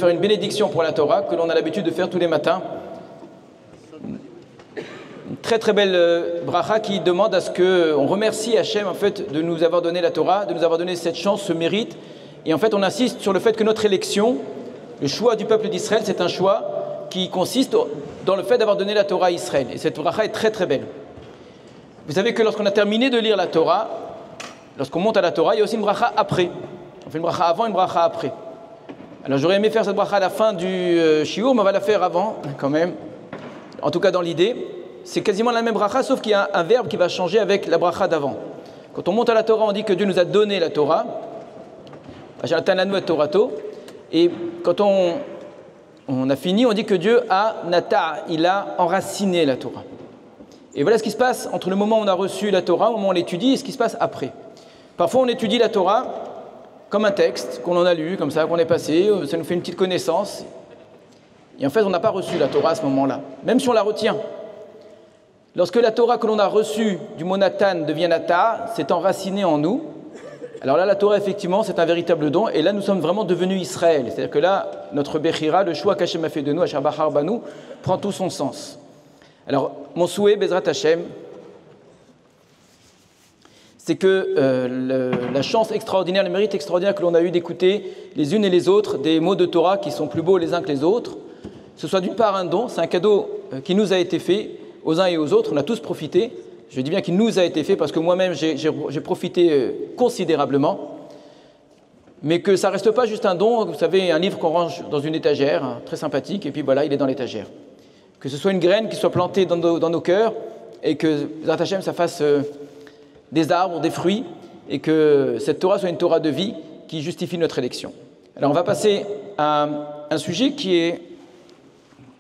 faire une bénédiction pour la Torah que l'on a l'habitude de faire tous les matins. Une très très belle bracha qui demande à ce qu'on remercie Hachem en fait de nous avoir donné la Torah, de nous avoir donné cette chance, ce mérite. Et en fait on insiste sur le fait que notre élection, le choix du peuple d'Israël, c'est un choix qui consiste dans le fait d'avoir donné la Torah à Israël. Et cette bracha est très très belle. Vous savez que lorsqu'on a terminé de lire la Torah, lorsqu'on monte à la Torah, il y a aussi une bracha après. On fait une bracha avant, une bracha après. Alors j'aurais aimé faire cette bracha à la fin du shiur, mais on va la faire avant quand même. En tout cas dans l'idée, c'est quasiment la même bracha, sauf qu'il y a un verbe qui va changer avec la bracha d'avant. Quand on monte à la Torah, on dit que Dieu nous a donné la Torah. Et quand on a fini, on dit que Dieu a nata, il a enraciné la Torah. Et voilà ce qui se passe entre le moment où on a reçu la Torah, au moment où on l'étudie, et ce qui se passe après. Parfois on étudie la Torah comme un texte qu'on en a lu, comme ça, qu'on est passé, ça nous fait une petite connaissance. Et en fait, on n'a pas reçu la Torah à ce moment-là, même si on la retient. Lorsque la Torah que l'on a reçue du mot Nathan devient Nata, c'est enraciné en nous. Alors là, la Torah, effectivement, c'est un véritable don. Et là, nous sommes vraiment devenus Israël. C'est-à-dire que là, notre Bechira, le choix qu'Hachem a fait de nous, Asher Bachar Banu, prend tout son sens. Alors, mon souhait, Bezrat Hachem, c'est que la chance extraordinaire, le mérite extraordinaire que l'on a eu d'écouter les unes et les autres des mots de Torah qui sont plus beaux les uns que les autres, ce soit d'une part un don, c'est un cadeau qui nous a été fait aux uns et aux autres, on a tous profité. Je dis bien qu'il nous a été fait parce que moi-même j'ai profité considérablement, mais que ça ne reste pas juste un don, vous savez, un livre qu'on range dans une étagère, très sympathique, et puis voilà, il est dans l'étagère. Que ce soit une graine qui soit plantée dans nos cœurs, et que Bezrat Hachem, ça fasse des arbres, des fruits, et que cette Torah soit une Torah de vie qui justifie notre élection. Alors on va passer à un sujet qui est...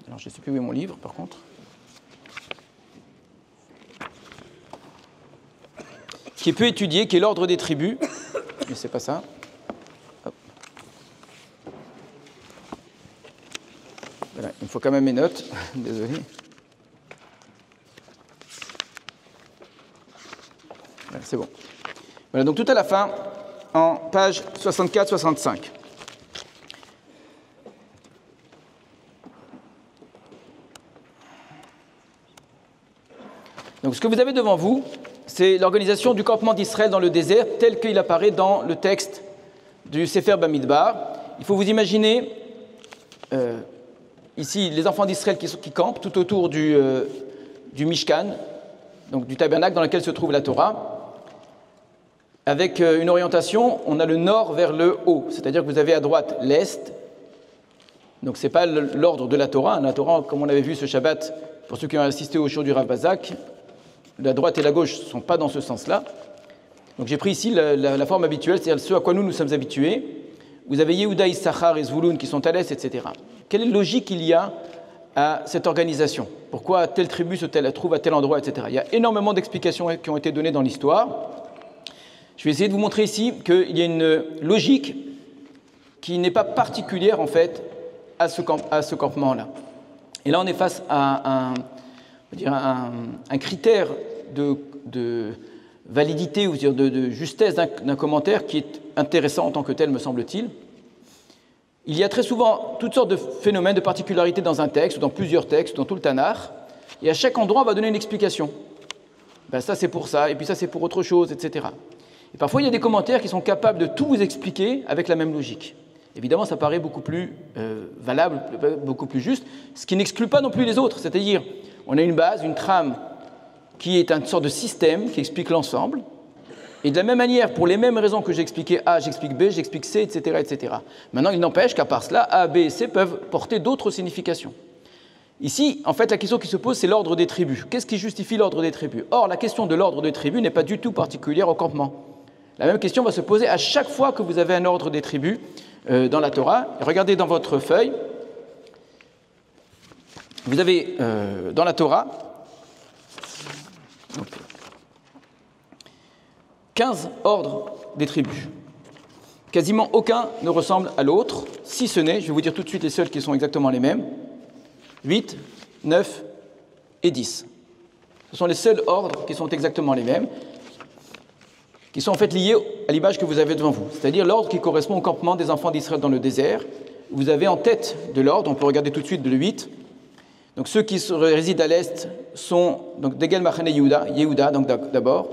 Alors je ne sais plus où est mon livre par contre. Qui est peu étudié, qui est l'ordre des tribus. Mais c'est pas ça. Hop. Voilà, il me faut quand même mes notes. Désolé. Voilà, c'est bon. Voilà, donc tout à la fin, en page 64-65. Donc ce que vous avez devant vous, c'est l'organisation du campement d'Israël dans le désert tel qu'il apparaît dans le texte du Sefer Bamidbar. Il faut vous imaginer ici les enfants d'Israël qui campent tout autour du Mishkan, donc du tabernacle dans lequel se trouve la Torah, avec une orientation, on a le nord vers le haut, c'est-à-dire que vous avez à droite l'est, donc ce n'est pas l'ordre de la Torah. La Torah, comme on l'avait vu ce Shabbat, pour ceux qui ont assisté au show du Rav Bazak, la droite et la gauche ne sont pas dans ce sens-là. Donc j'ai pris ici la forme habituelle, c'est-à-dire ce à quoi nous sommes habitués. Vous avez Yehuda, Issachar et Zvouloun qui sont à l'est, etc. Quelle logique il y a à cette organisation? Pourquoi telle tribu se trouve à tel endroit, etc. Il y a énormément d'explications qui ont été données dans l'histoire. Je vais essayer de vous montrer ici qu'il y a une logique qui n'est pas particulière en fait à ce campement-là. Et là on est face à un critère de validité ou de justesse d'un commentaire qui est intéressant en tant que tel, me semble-t-il. Il y a très souvent toutes sortes de phénomènes, de particularités dans un texte, ou dans plusieurs textes, dans tout le Tanakh, et à chaque endroit, on va donner une explication. Ben, ça, c'est pour ça, et puis ça, c'est pour autre chose, etc. Et parfois, il y a des commentaires qui sont capables de tout vous expliquer avec la même logique. Évidemment, ça paraît beaucoup plus valable, beaucoup plus juste, ce qui n'exclut pas non plus les autres, c'est-à-dire on a une base, une trame qui est une sorte de système qui explique l'ensemble. Et de la même manière, pour les mêmes raisons que j'ai expliqué A, j'explique B, j'explique C, etc., etc. Maintenant, il n'empêche qu'à part cela, A, B et C peuvent porter d'autres significations. Ici, en fait, la question qui se pose, c'est l'ordre des tribus. Qu'est-ce qui justifie l'ordre des tribus? Or, la question de l'ordre des tribus n'est pas du tout particulière au campement. La même question va se poser à chaque fois que vous avez un ordre des tribus dans la Torah. Et regardez dans votre feuille, vous avez dans la Torah 15 ordres des tribus. Quasiment aucun ne ressemble à l'autre, si ce n'est, je vais vous dire tout de suite les seuls qui sont exactement les mêmes, 8, 9 et 10. Ce sont les seuls ordres qui sont exactement les mêmes, qui sont en fait liés à l'image que vous avez devant vous, c'est-à-dire l'ordre qui correspond au campement des enfants d'Israël dans le désert, vous avez en tête de l'ordre, on peut regarder tout de suite le 8. Donc ceux qui résident à l'est sont donc Degel Machane Yehuda, donc d'abord.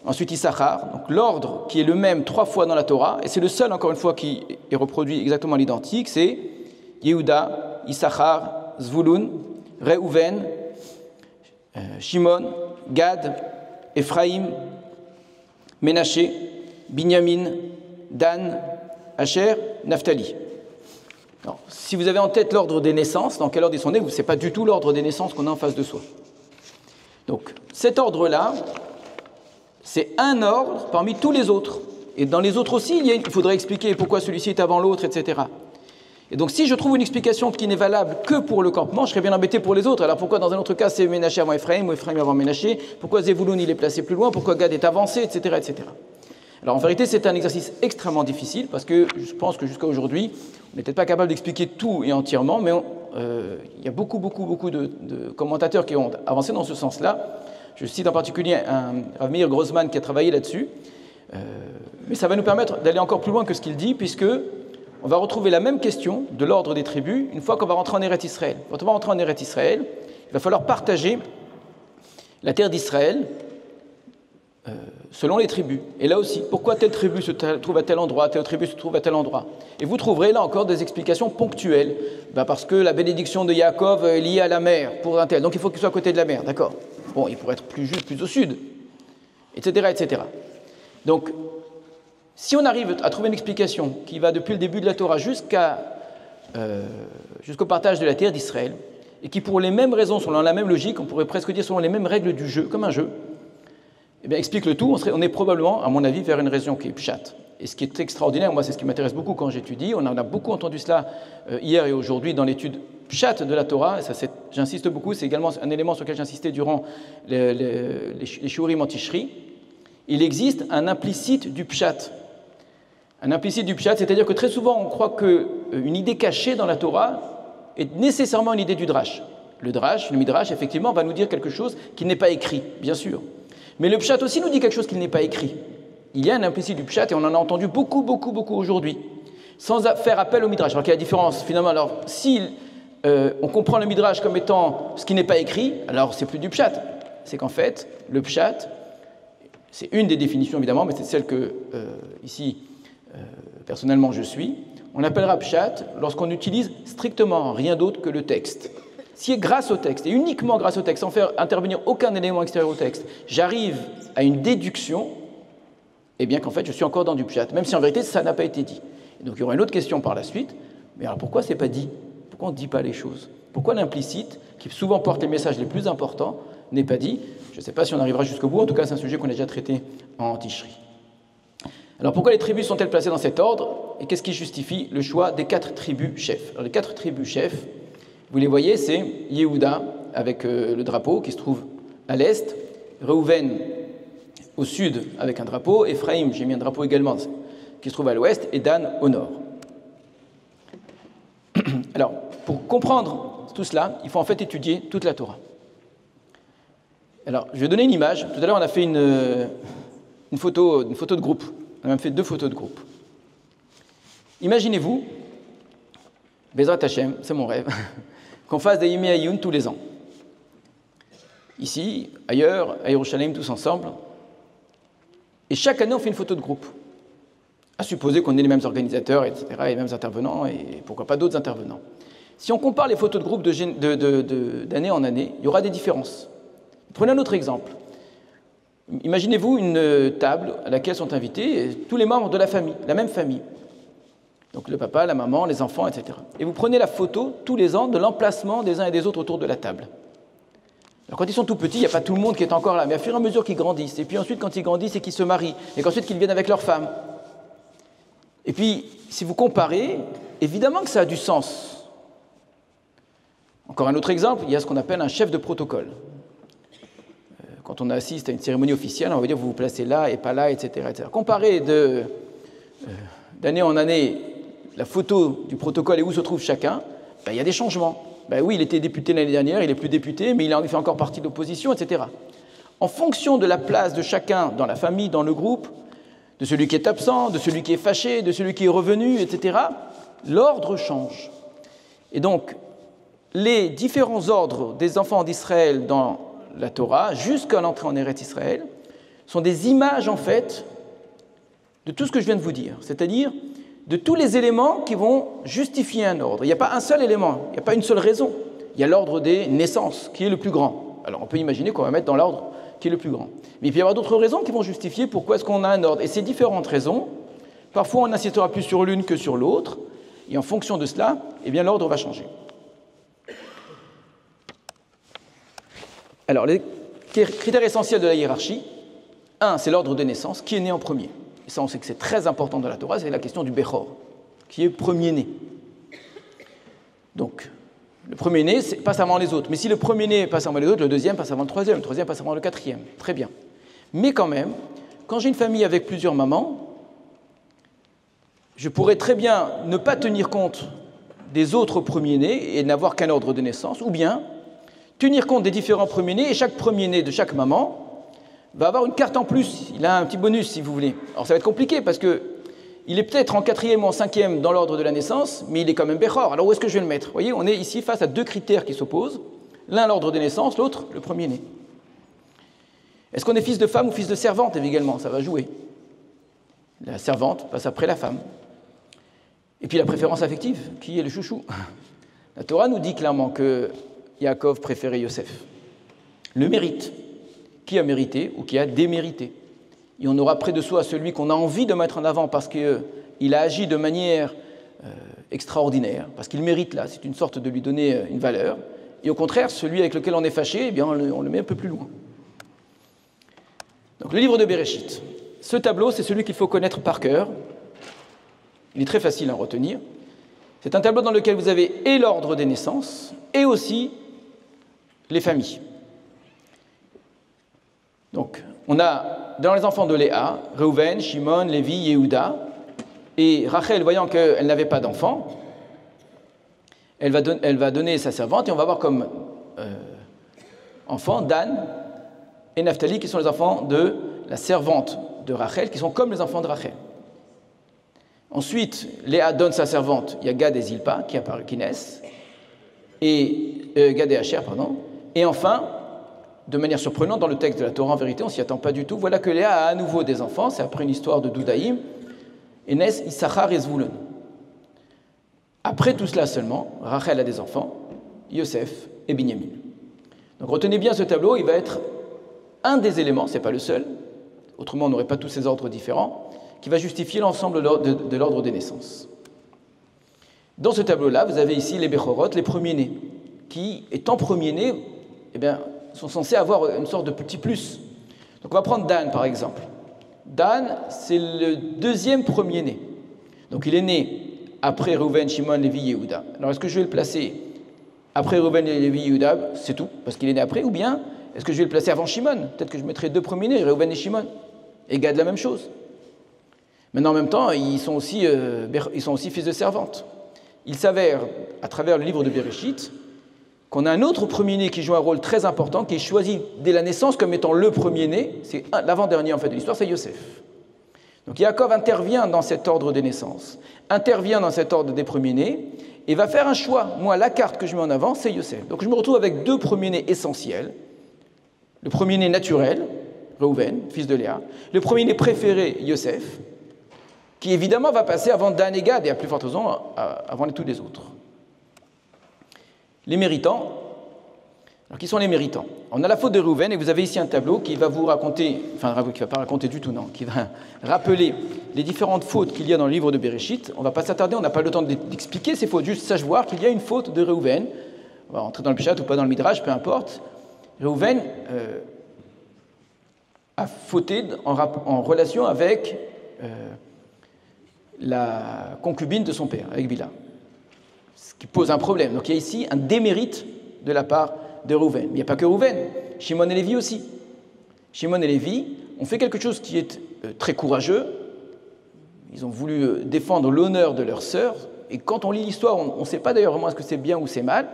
Ensuite Issachar, donc l'ordre qui est le même 3 fois dans la Torah, et c'est le seul encore une fois qui est reproduit exactement à l'identique, c'est Yehuda, Issachar, Zvulun, Reuven, Shimon, Gad, Ephraim, Ménaché, Binyamin, Dan, Asher, Naphtali. Alors, si vous avez en tête l'ordre des naissances, dans quel ordre ils sont nés, ce n'est pas du tout l'ordre des naissances qu'on a en face de soi. Donc, cet ordre-là, c'est un ordre parmi tous les autres. Et dans les autres aussi, il faudrait expliquer pourquoi celui-ci est avant l'autre, etc. Et donc, si je trouve une explication qui n'est valable que pour le campement, je serais bien embêté pour les autres. Alors, pourquoi dans un autre cas, c'est Ménaché avant Ephraim, ou Ephraim avant Ménaché? Pourquoi Zevulun, il est placé plus loin? Pourquoi Gad est avancé, etc., etc. Alors, en vérité, c'est un exercice extrêmement difficile, parce que je pense que jusqu'à aujourd'hui, on n'est peut-être pas capable d'expliquer tout et entièrement, mais il y a beaucoup de commentateurs qui ont avancé dans ce sens-là. Je cite en particulier un Rav Meir Grossman qui a travaillé là-dessus. Mais ça va nous permettre d'aller encore plus loin que ce qu'il dit, puisque on va retrouver la même question de l'ordre des tribus une fois qu'on va rentrer en Eretz Israël. Quand on va rentrer en Eretz Israël, il va falloir partager la terre d'Israël selon les tribus. Et là aussi, pourquoi telle tribu se trouve à tel endroit, telle tribu se trouve à tel endroit. Et vous trouverez là encore des explications ponctuelles. Parce que la bénédiction de Yaakov est liée à la mer pour un tel. Donc il faut qu'il soit à côté de la mer, d'accord? Bon, il pourrait être plus juste, plus au sud, etc., etc. Donc, si on arrive à trouver une explication qui va depuis le début de la Torah jusqu'au partage de la terre d'Israël, et qui pour les mêmes raisons, selon la même logique, on pourrait presque dire selon les mêmes règles du jeu, comme un jeu, eh bien, explique le tout, on est probablement, à mon avis, vers une raison qui est pshat. Et ce qui est extraordinaire, moi c'est ce qui m'intéresse beaucoup quand j'étudie, on en a beaucoup entendu cela hier et aujourd'hui dans l'étude pshat de la Torah, et ça, j'insiste beaucoup, c'est également un élément sur lequel j'insistais durant les shiurim en Tishri. Il existe un implicite du pshat. Un implicite du pshat, c'est-à-dire que très souvent on croit qu'une idée cachée dans la Torah est nécessairement une idée du drash. Le drash, le midrash, effectivement, va nous dire quelque chose qui n'est pas écrit, bien sûr. Mais le pshat aussi nous dit quelque chose qui n'est pas écrit. Il y a un implicite du pshat et on en a entendu beaucoup aujourd'hui, sans faire appel au midrash. Alors quelle est la différence finalement? Alors si on comprend le midrash comme étant ce qui n'est pas écrit, alors c'est plus du pshat. C'est qu'en fait, le pshat, c'est une des définitions évidemment, mais c'est celle que ici, personnellement, je suis. On appellera pshat lorsqu'on utilise strictement rien d'autre que le texte. Si grâce au texte, et uniquement grâce au texte, sans faire intervenir aucun élément extérieur au texte, j'arrive à une déduction, eh bien qu'en fait je suis encore dans du pshat, même si en vérité ça n'a pas été dit. Et donc il y aura une autre question par la suite, mais alors pourquoi c'est pas dit? Pourquoi on ne dit pas les choses? Pourquoi l'implicite, qui souvent porte les messages les plus importants, n'est pas dit? Je ne sais pas si on arrivera jusqu'au bout, en tout cas c'est un sujet qu'on a déjà traité en Tishri. Alors pourquoi les tribus sont-elles placées dans cet ordre? Et qu'est-ce qui justifie le choix des 4 tribus chefs? Alors les 4 tribus chefs, vous les voyez, c'est Yehuda, avec le drapeau qui se trouve à l'est, Reuven au sud avec un drapeau, Ephraim, j'ai mis un drapeau également, qui se trouve à l'ouest, et Dan au nord. Alors, pour comprendre tout cela, il faut en fait étudier toute la Torah. Alors, je vais donner une image. Tout à l'heure, on a fait une photo de groupe. On a même fait 2 photos de groupe. Imaginez-vous, Bezrat Hashem, c'est mon rêve, qu'on fasse des Yemei Ayun tous les ans. Ici, ailleurs, à Yerushalayim, tous ensemble. Et chaque année, on fait une photo de groupe. À supposer qu'on ait les mêmes organisateurs, etc., et les mêmes intervenants, et pourquoi pas d'autres intervenants. Si on compare les photos de groupe d'année en année, il y aura des différences. Prenez un autre exemple. Imaginez-vous une table à laquelle sont invités tous les membres de la famille, la même famille. Donc le papa, la maman, les enfants, etc. Et vous prenez la photo tous les ans de l'emplacement des uns et des autres autour de la table. Alors quand ils sont tout petits, il n'y a pas tout le monde qui est encore là, mais à fur et à mesure qu'ils grandissent, et puis ensuite quand ils grandissent et qu'ils se marient, et qu'ensuite qu'ils viennent avec leur femme. Et puis, si vous comparez, évidemment que ça a du sens. Encore un autre exemple, il y a ce qu'on appelle un chef de protocole. Quand on assiste à une cérémonie officielle, on va dire vous vous placez là et pas là, etc. etc. Comparez d'année en année la photo du protocole et où se trouve chacun, il y a des changements. Oui, il était député l'année dernière, il n'est plus député, mais il en fait encore partie de l'opposition, etc. En fonction de la place de chacun dans la famille, dans le groupe, de celui qui est absent, de celui qui est fâché, de celui qui est revenu, etc., l'ordre change. Et donc, les différents ordres des enfants d'Israël dans la Torah, jusqu'à l'entrée en Eretz Israël, sont des images, en fait, de tout ce que je viens de vous dire, c'est-à-dire de tous les éléments qui vont justifier un ordre. Il n'y a pas un seul élément, il n'y a pas une seule raison. Il y a l'ordre des naissances, qui est le plus grand. Alors, on peut imaginer qu'on va mettre dans l'ordre qui est le plus grand. Mais il peut y avoir d'autres raisons qui vont justifier pourquoi est-ce qu'on a un ordre. Et ces différentes raisons, parfois on insistera plus sur l'une que sur l'autre, et en fonction de cela, eh bien, l'ordre va changer. Alors, les critères essentiels de la hiérarchie, un, c'est l'ordre des naissances, qui est né en premier. Et ça, on sait que c'est très important dans la Torah, c'est la question du Bechor, qui est premier-né. Donc, le premier-né passe avant les autres. Mais si le premier-né passe avant les autres, le deuxième passe avant le troisième passe avant le quatrième. Très bien. Mais quand même, quand j'ai une famille avec plusieurs mamans, je pourrais très bien ne pas tenir compte des autres premiers-nés et n'avoir qu'un ordre de naissance, ou bien tenir compte des différents premiers-nés, et chaque premier-né de chaque maman va avoir une carte en plus, il a un petit bonus si vous voulez. Alors ça va être compliqué parce qu'il est peut-être en quatrième ou en cinquième dans l'ordre de la naissance, mais il est quand même Bechor. Alors où est-ce que je vais le mettre? Vous voyez, on est ici face à deux critères qui s'opposent, l'un l'ordre de naissance, l'autre le premier-né. Est-ce qu'on est fils de femme ou fils de servante également? Ça va jouer. La servante passe après la femme. Et puis la préférence affective, qui est le chouchou? La Torah nous dit clairement que Yaakov préférait Yosef. Le mérite. Qui a mérité ou qui a démérité. Et on aura près de soi celui qu'on a envie de mettre en avant parce qu'il a agi de manière extraordinaire, parce qu'il mérite là, c'est une sorte de lui donner une valeur. Et au contraire, celui avec lequel on est fâché, eh bien, on le met un peu plus loin. Donc le livre de Bereshit. Ce tableau, c'est celui qu'il faut connaître par cœur. Il est très facile à retenir. C'est un tableau dans lequel vous avez et l'ordre des naissances et aussi les familles. Donc, on a dans les enfants de Léa, Reuven, Shimon, Lévi, Yehuda, et Rachel, voyant qu'elle n'avait pas d'enfant, elle va donner sa servante, et on va avoir comme enfants Dan et Naphtali, qui sont les enfants de la servante de Rachel, qui sont comme les enfants de Rachel. Ensuite, Léa donne sa servante, il y a Gad et Zilpa qui naissent, et Gad et Asher, pardon, et enfin, de manière surprenante, dans le texte de la Torah, en vérité, on ne s'y attend pas du tout. Voilà que Léa a à nouveau des enfants, c'est après une histoire de Doudaïm, et naissent Issachar et Zvulun. Après tout cela seulement, Rachel a des enfants, Yosef et Binyamin. Donc retenez bien ce tableau, il va être un des éléments, ce n'est pas le seul, autrement on n'aurait pas tous ces ordres différents, qui va justifier l'ensemble de l'ordre des naissances. Dans ce tableau-là, vous avez ici les Bechorot, les premiers-nés, qui, étant premiers-nés, eh bien, sont censés avoir une sorte de petit plus. Donc on va prendre Dan par exemple. Dan, c'est le deuxième premier-né. Donc il est né après Reuven, Shimon, Lévi, Yehuda. Alors est-ce que je vais le placer après Reuven, Lévi, Yehuda, c'est tout, parce qu'il est né après, ou bien est-ce que je vais le placer avant Shimon? Peut-être que je mettrai deux premiers-nés, Reuven et Shimon. Et Gad la même chose. Maintenant en même temps, ils sont aussi fils de servantes. Il s'avère, à travers le livre de Bereshit, qu'on a un autre premier-né qui joue un rôle très important, qui est choisi dès la naissance comme étant le premier-né, c'est l'avant-dernier en fait de l'histoire, c'est Yosef. Donc Yaakov intervient dans cet ordre des naissances, intervient dans cet ordre des premiers-nés, et va faire un choix. Moi, la carte que je mets en avant, c'est Yosef. Donc je me retrouve avec deux premiers-nés essentiels. Le premier-né naturel, Reuven, fils de Léa, le premier-né préféré, Yosef, qui évidemment va passer avant Dan et Gad, et à plus forte raison, avant tous les autres. Les méritants. Alors, qui sont les méritants? On a la faute de Reuven, et vous avez ici un tableau qui va vous raconter, enfin, qui ne va pas raconter du tout, non, qui va rappeler les différentes fautes qu'il y a dans le livre de Bereshit. On ne va pas s'attarder, on n'a pas le temps d'expliquer ces fautes, juste savoir qu'il y a une faute de Reuven. On va rentrer dans le Peshat ou pas dans le Midrash, peu importe. Reuven a fauté en relation avec la concubine de son père, avec Bila. Ce qui pose un problème. Donc il y a ici un démérite de la part de Reuven. Mais il n'y a pas que Reuven, Shimon et Lévi aussi. Shimon et Lévi ont fait quelque chose qui est très courageux. Ils ont voulu défendre l'honneur de leur sœur. Et quand on lit l'histoire, on ne sait pas d'ailleurs vraiment est-ce que c'est bien ou c'est mal.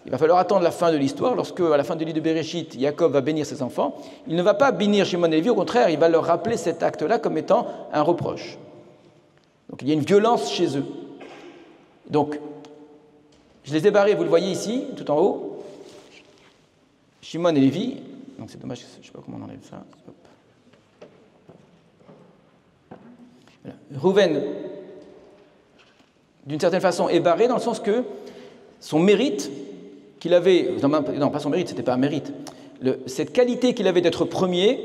Il va falloir attendre la fin de l'histoire. Lorsque, à la fin du livre de Bereshit, Yaakov va bénir ses enfants, il ne va pas bénir Shimon et Lévi. Au contraire, il va leur rappeler cet acte-là comme étant un reproche. Donc il y a une violence chez eux. Donc, je les ai barrés, vous le voyez ici, tout en haut. Shimon et Lévi. Donc c'est dommage, je ne sais pas comment on enlève ça. Hop. Voilà. Rouven, d'une certaine façon, est barré dans le sens que son mérite qu'il avait, non pas son mérite, c'était pas un mérite, cette qualité qu'il avait d'être premier,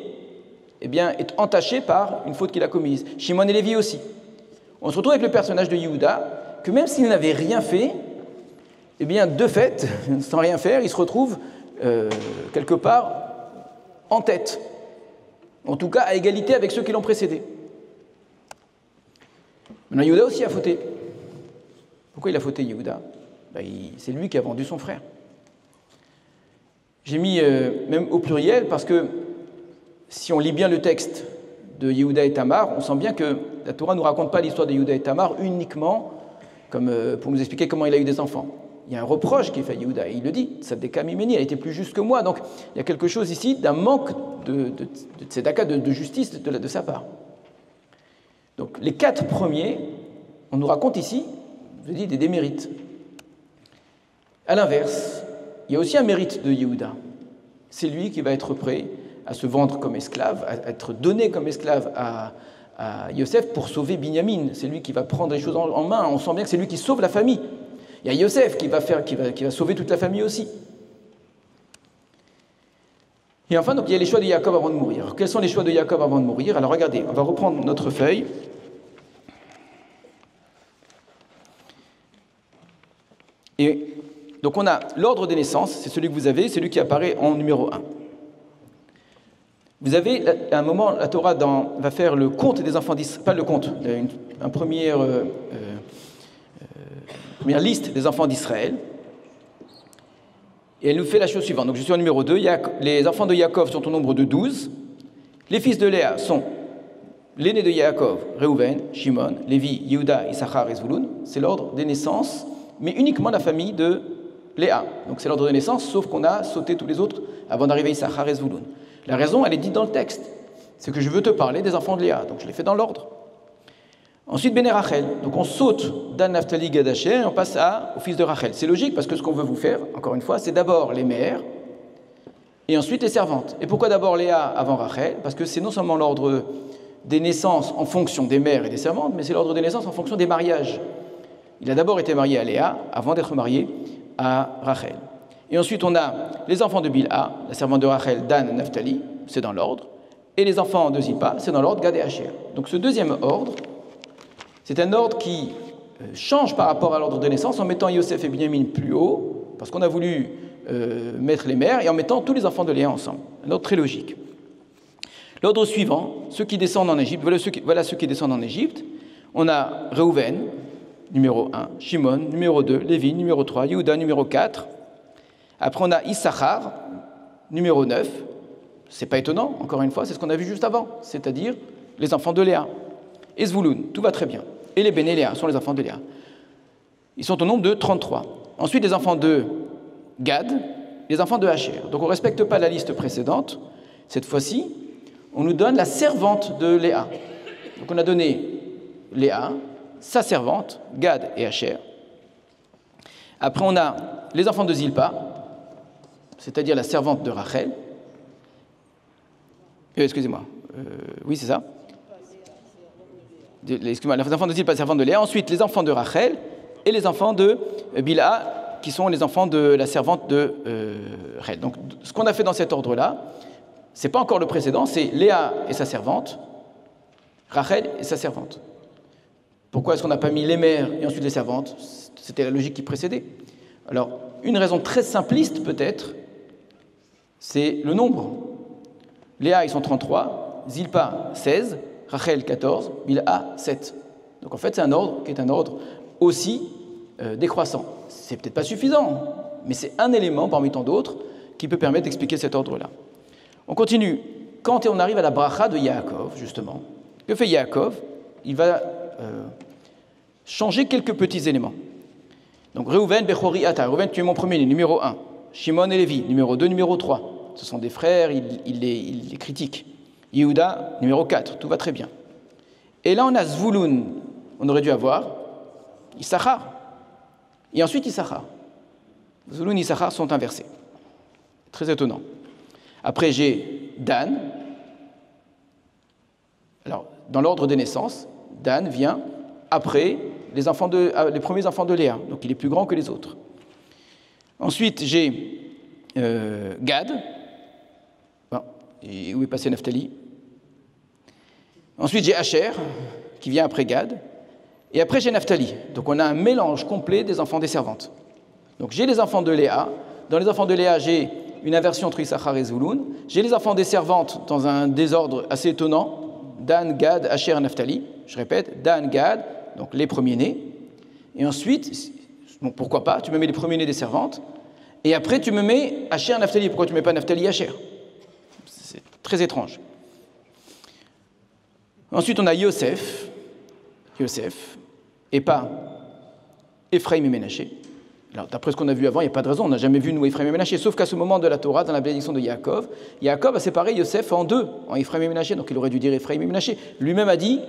eh bien, est entachée par une faute qu'il a commise. Shimon et Lévi aussi. On se retrouve avec le personnage de Yehuda, que même s'il n'avait rien fait, eh bien, de fait, sans rien faire, il se retrouve quelque part en tête. En tout cas, à égalité avec ceux qui l'ont précédé. Maintenant, Yehuda aussi a fauté. Pourquoi il a fauté, Yehuda? C'est lui qui a vendu son frère. J'ai mis même au pluriel parce que si on lit bien le texte de Yehuda et Tamar, on sent bien que la Torah ne nous raconte pas l'histoire de Yehuda et Tamar uniquement comme, pour nous expliquer comment il a eu des enfants. Il y a un reproche qui est fait à Yehuda, et il le dit, Tzadeka Mimeni, elle était plus juste que moi. Donc il y a quelque chose ici d'un manque de tzedaka, de justice de sa part. Donc les 4 premiers, on nous raconte ici, je dis, des démérites. À l'inverse, il y a aussi un mérite de Yehuda. C'est lui qui va être prêt à se vendre comme esclave, à être donné comme esclave à Yosef pour sauver Binyamin. C'est lui qui va prendre les choses en main. On sent bien que c'est lui qui sauve la famille. Il y a Yosef qui va sauver toute la famille aussi. Et enfin, donc, il y a les choix de Yaakov avant de mourir. Quels sont les choix de Yaakov avant de mourir? Alors regardez, on va reprendre notre feuille. Et donc on a l'ordre des naissances, c'est celui que vous avez, c'est celui qui apparaît en numéro 1. Vous avez, à un moment, la Torah va faire le compte des enfants d'Israël, pas le compte, une première liste des enfants d'Israël. Et elle nous fait la chose suivante. Donc je suis en numéro 2, les enfants de Yaakov sont au nombre de 12. Les fils de Léa sont l'aîné de Yaakov, Réhouven, Shimon, Lévi, Yehuda, Issachar et Zvouloun. C'est l'ordre des naissances, mais uniquement la famille de Léa. Donc c'est l'ordre de naissance, sauf qu'on a sauté tous les autres avant d'arriver à Issachar et Zvouloun. La raison, elle est dite dans le texte. C'est que je veux te parler des enfants de Léa. Donc je l'ai fait dans l'ordre. Ensuite, Béné Rachel. Donc on saute Dan, Naphtali, Gad, Asher et on passe au fils de Rachel. C'est logique parce que ce qu'on veut vous faire, encore une fois, c'est d'abord les mères et ensuite les servantes. Et pourquoi d'abord Léa avant Rachel? Parce que c'est non seulement l'ordre des naissances en fonction des mères et des servantes, mais c'est l'ordre des naissances en fonction des mariages. Il a d'abord été marié à Léa avant d'être marié à Rachel. Et ensuite, on a les enfants de Bilha, la servante de Rachel, Dan, Naphtali, c'est dans l'ordre. Et les enfants de Zilpa, c'est dans l'ordre Gad et Asher. Donc ce deuxième ordre, c'est un ordre qui change par rapport à l'ordre de naissance en mettant Yosef et Binyamin plus haut, parce qu'on a voulu mettre les mères, et en mettant tous les enfants de Léa ensemble. Un ordre très logique. L'ordre suivant, ceux qui descendent en Égypte, voilà ceux qui descendent en Égypte. On a Réhouven, numéro 1, Shimon, numéro 2, Lévi, numéro 3, Yehuda, numéro 4. Après, on a Issachar, numéro 9. C'est pas étonnant, encore une fois, c'est ce qu'on a vu juste avant, c'est-à-dire les enfants de Léa. Et Zvouloun, tout va très bien. Et les Béné Léa sont les enfants de Léa. Ils sont au nombre de 33. Ensuite, les enfants de Gad, les enfants de Asher. Donc on ne respecte pas la liste précédente. Cette fois-ci, on nous donne la servante de Léa. Donc on a donné Léa, sa servante, Gad et Asher. Après, on a les enfants de Zilpa, c'est-à-dire la servante de Rachel. Excusez-moi. Oui, c'est ça. Excusez-moi, les enfants de Zilpa, la servante de Léa. Ensuite, les enfants de Rachel et les enfants de Bilha, qui sont les enfants de la servante de Rachel. Donc, ce qu'on a fait dans cet ordre-là, c'est pas encore le précédent, c'est Léa et sa servante, Rachel et sa servante. Pourquoi est-ce qu'on n'a pas mis les mères et ensuite les servantes? C'était la logique qui précédait. Alors, une raison très simpliste peut-être, c'est le nombre. Léa, ils sont 33, Zilpa, 16, Rachel, 14, Bilha, 7. Donc en fait, c'est un ordre qui est un ordre aussi décroissant. C'est peut-être pas suffisant, mais c'est un élément parmi tant d'autres qui peut permettre d'expliquer cet ordre-là. On continue. Quand on arrive à la bracha de Yaakov, justement, que fait Yaakov? Il va changer quelques petits éléments. Donc, Réhouven, Bechori, Ata. Réhouven, tu es mon premier, numéro 1. Shimon et Lévi, numéro 2, numéro 3. Ce sont des frères, il les critique. Yehuda, numéro 4, tout va très bien. Et là, on a Zvouloun, on aurait dû avoir Issachar. Et ensuite Issachar. Zvouloun et Issachar sont inversés. Très étonnant. Après, j'ai Dan. Alors, dans l'ordre des naissances, Dan vient après les premiers enfants de Léa. Donc, il est plus grand que les autres. Ensuite, j'ai Gad. Bon, et où est passé Naphtali? Ensuite, j'ai Asher, qui vient après Gad. Et après, j'ai Naphtali. Donc, on a un mélange complet des enfants des servantes. Donc, j'ai les enfants de Léa. Dans les enfants de Léa, j'ai une inversion entre Issachar et Zvouloun. J'ai les enfants des servantes dans un désordre assez étonnant. Dan, Gad, Asher et Naphtali. Je répète, Dan, Gad, donc les premiers-nés. Et ensuite, bon, pourquoi pas, tu me mets les premiers-nés des servantes. Et après, tu me mets Asher et Naphtali. Pourquoi tu ne mets pas Naphtali et Asher? C'est très étrange. Ensuite, on a Yosef, et pas Ephraim et Ménaché. Alors, d'après ce qu'on a vu avant, il n'y a pas de raison, on n'a jamais vu nous Ephraim et Ménaché, sauf qu'à ce moment de la Torah, dans la bénédiction de Yaakov, Yaakov a séparé Yosef en deux, en Ephraim et Ménaché, donc il aurait dû dire Ephraim et Ménaché. Lui-même a dit,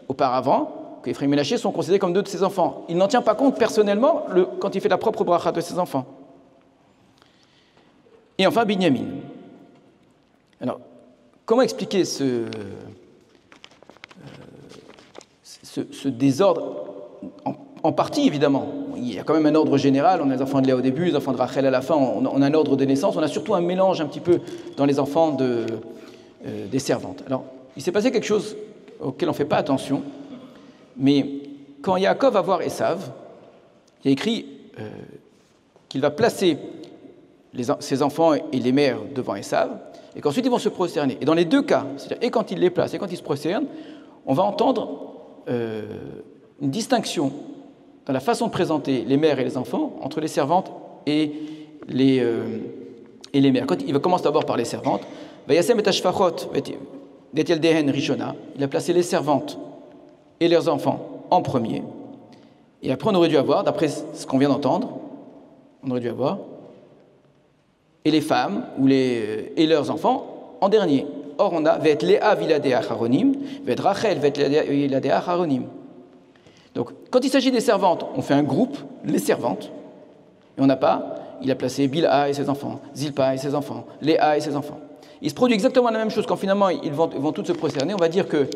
auparavant, qu'Ephraim et Ménaché sont considérés comme deux de ses enfants. Il n'en tient pas compte personnellement quand il fait la propre bracha de ses enfants. Et enfin, Binyamin. Alors, comment expliquer ce désordre en partie, évidemment. Il y a quand même un ordre général. On a les enfants de Léa au début, les enfants de Rachel à la fin. On a un ordre de naissance. On a surtout un mélange un petit peu dans les enfants des servantes. Alors, il s'est passé quelque chose auquel on ne fait pas attention. Mais quand Yaakov va voir Esav, il y a écrit qu'il va placer ses enfants et les mères devant Esav, et qu'ensuite ils vont se prosterner. Et dans les deux cas, c'est-à-dire et quand il les place et quand il se prosterne, on va entendre une distinction dans la façon de présenter les mères et les enfants entre les servantes et les mères. Quand il commence d'abord par les servantes, il a placé les servantes et leurs enfants en premier. Et après, on aurait dû avoir, d'après ce qu'on vient d'entendre, on aurait dû avoir et les femmes et leurs enfants en dernier. Or, on a Vet Léa Viladea Acharonim, Vet Rachel Viladea Acharonim. Donc, quand il s'agit des servantes, on fait un groupe, les servantes, et on n'a pas, il a placé Bilha et ses enfants, Zilpa et ses enfants, Léa et ses enfants. Il se produit exactement la même chose quand finalement ils vont toutes se prosterner. On va dire que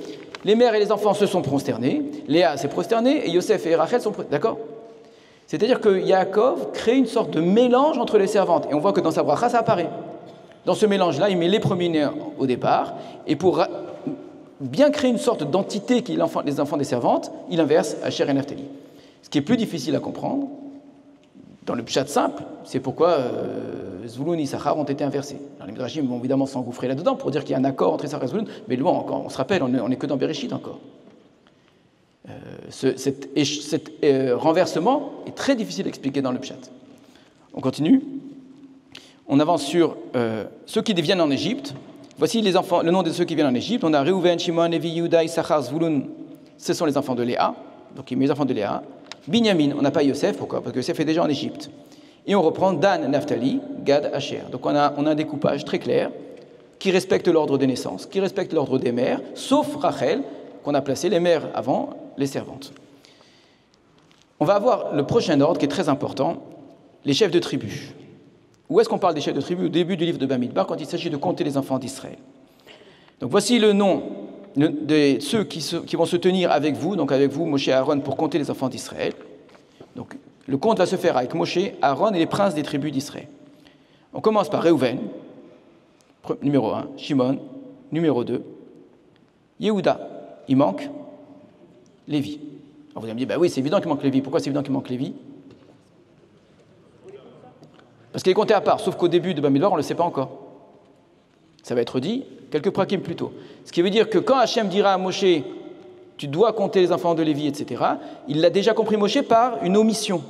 les mères et les enfants se sont prosternés, Léa s'est prosternée et Yosef et Rachel sont prosternés. D'accord? C'est-à-dire que Yaakov crée une sorte de mélange entre les servantes. Et on voit que dans sa bracha, ça apparaît. Dans ce mélange-là, il met les premiers-nés au départ, et pour bien créer une sorte d'entité qui est les enfants des servantes, il inverse Asher et Naphtali. Ce qui est plus difficile à comprendre, dans le pshat simple, c'est pourquoi Zvouloun et Issachar ont été inversés. Alors, les Midrashim vont évidemment s'engouffrer là-dedans pour dire qu'il y a un accord entre Issachar et Zvouloun, mais bon, encore, on se rappelle, on n'est que dans Bereshit encore. Cet renversement est très difficile à expliquer dans le pshat. On continue. On avance sur ceux qui viennent en Égypte. Voici les enfants, le nom de ceux qui viennent en Égypte. On a Reuven, Shimon, Lévi, Yehuda, Issachar, Zvouloun. Ce sont les enfants de Léa. Donc il met les enfants de Léa. Binyamin, on n'a pas Yosef. Pourquoi? Parce que Yosef est déjà en Égypte. Et on reprend Dan, Naphtali, Gad, Asher. Donc on a un découpage très clair qui respecte l'ordre des naissances, qui respecte l'ordre des mères, sauf Rachel, qu'on a placé les mères avant les servantes. On va avoir le prochain ordre qui est très important, les chefs de tribu. Où est-ce qu'on parle des chefs de tribu? Au début du livre de Bamidbar, quand il s'agit de compter les enfants d'Israël. Donc voici le nom de ceux qui vont se tenir avec vous, donc avec vous, Moshe et Aaron, pour compter les enfants d'Israël. Donc le compte va se faire avec Moshe, Aaron et les princes des tribus d'Israël. On commence par Reuven, numéro 1, Shimon, numéro 2, Yehuda, il manque Lévi. Alors vous allez me dire, bah oui, c'est évident qu'il manque Lévi. Pourquoi c'est évident qu'il manque Lévi? Parce qu'il est compté à part, sauf qu'au début de Bamidbar, on ne le sait pas encore. Ça va être dit quelques prakim plus tôt. Ce qui veut dire que quand Hachem dira à Moshe, tu dois compter les enfants de Lévi, etc., il l'a déjà compris Moshe par une omission.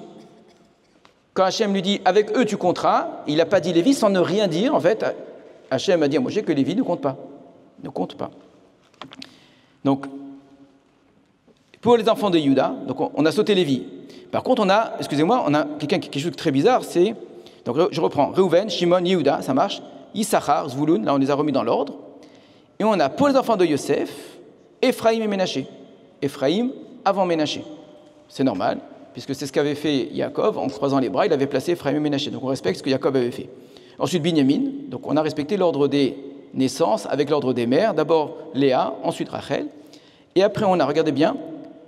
Quand Hachem lui dit, avec eux tu compteras, il n'a pas dit Lévi sans ne rien dire. En fait, Hachem a dit à Moshe que Lévi ne compte pas. Ne compte pas. Donc, pour les enfants de Juda, donc on a sauté Lévi. Par contre, on a quelque chose de très bizarre, c'est, donc je reprends, Reuven, Shimon, Yehuda, ça marche, Issachar, Zvouloun, là on les a remis dans l'ordre, et on a pour les enfants de Yosef, Ephraim et Ménaché. Ephraim avant Ménaché. C'est normal, puisque c'est ce qu'avait fait Yaakov en croisant les bras, il avait placé Ephraim et Ménaché. Donc on respecte ce que Yaakov avait fait. Ensuite Binyamin, donc on a respecté l'ordre des naissances avec l'ordre des mères. D'abord Léa, ensuite Rachel. Et après on a, regardez bien,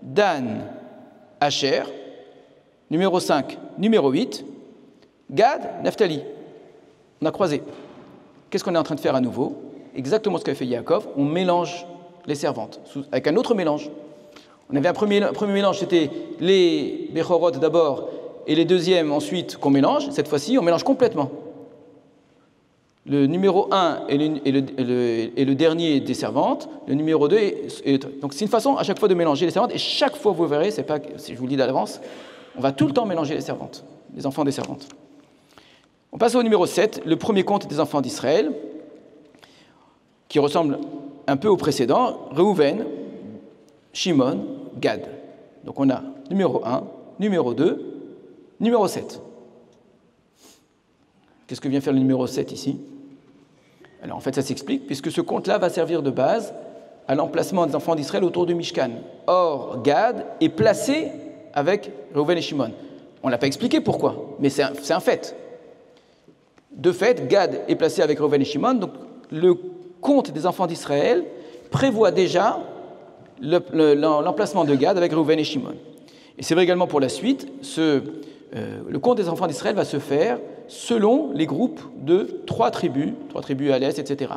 Dan, Asher, numéro 5, numéro 8, Gad, Naphtali. On a croisé. Qu'est-ce qu'on est en train de faire à nouveau? Exactement ce qu'avait fait Yaakov, on mélange les servantes, avec un autre mélange. On avait un premier mélange, c'était les Bechorot d'abord, et les deuxièmes ensuite qu'on mélange. Cette fois-ci, on mélange complètement. Le numéro 1 est le dernier des servantes, le numéro 2 est... Donc c'est une façon à chaque fois de mélanger les servantes, et chaque fois, vous verrez, c'est pas, si je vous le dis d'avance, on va tout le temps mélanger les servantes, les enfants des servantes. On passe au numéro 7, le premier compte des enfants d'Israël, qui ressemble un peu au précédent, Reuven, Shimon, Gad. Donc on a numéro 1, numéro 2, numéro 7. Qu'est-ce que vient faire le numéro 7 ici? Alors en fait ça s'explique, puisque ce compte-là va servir de base à l'emplacement des enfants d'Israël autour du Mishkan. Or, Gad est placé avec Reuven et Shimon. On ne l'a pas expliqué pourquoi, mais c'est un fait. De fait, Gad est placé avec Reuven et Shimon, donc le compte des enfants d'Israël prévoit déjà l'emplacement de Gad avec Reuven et Shimon. Et c'est vrai également pour la suite, le compte des enfants d'Israël va se faire selon les groupes de trois tribus à l'est, etc.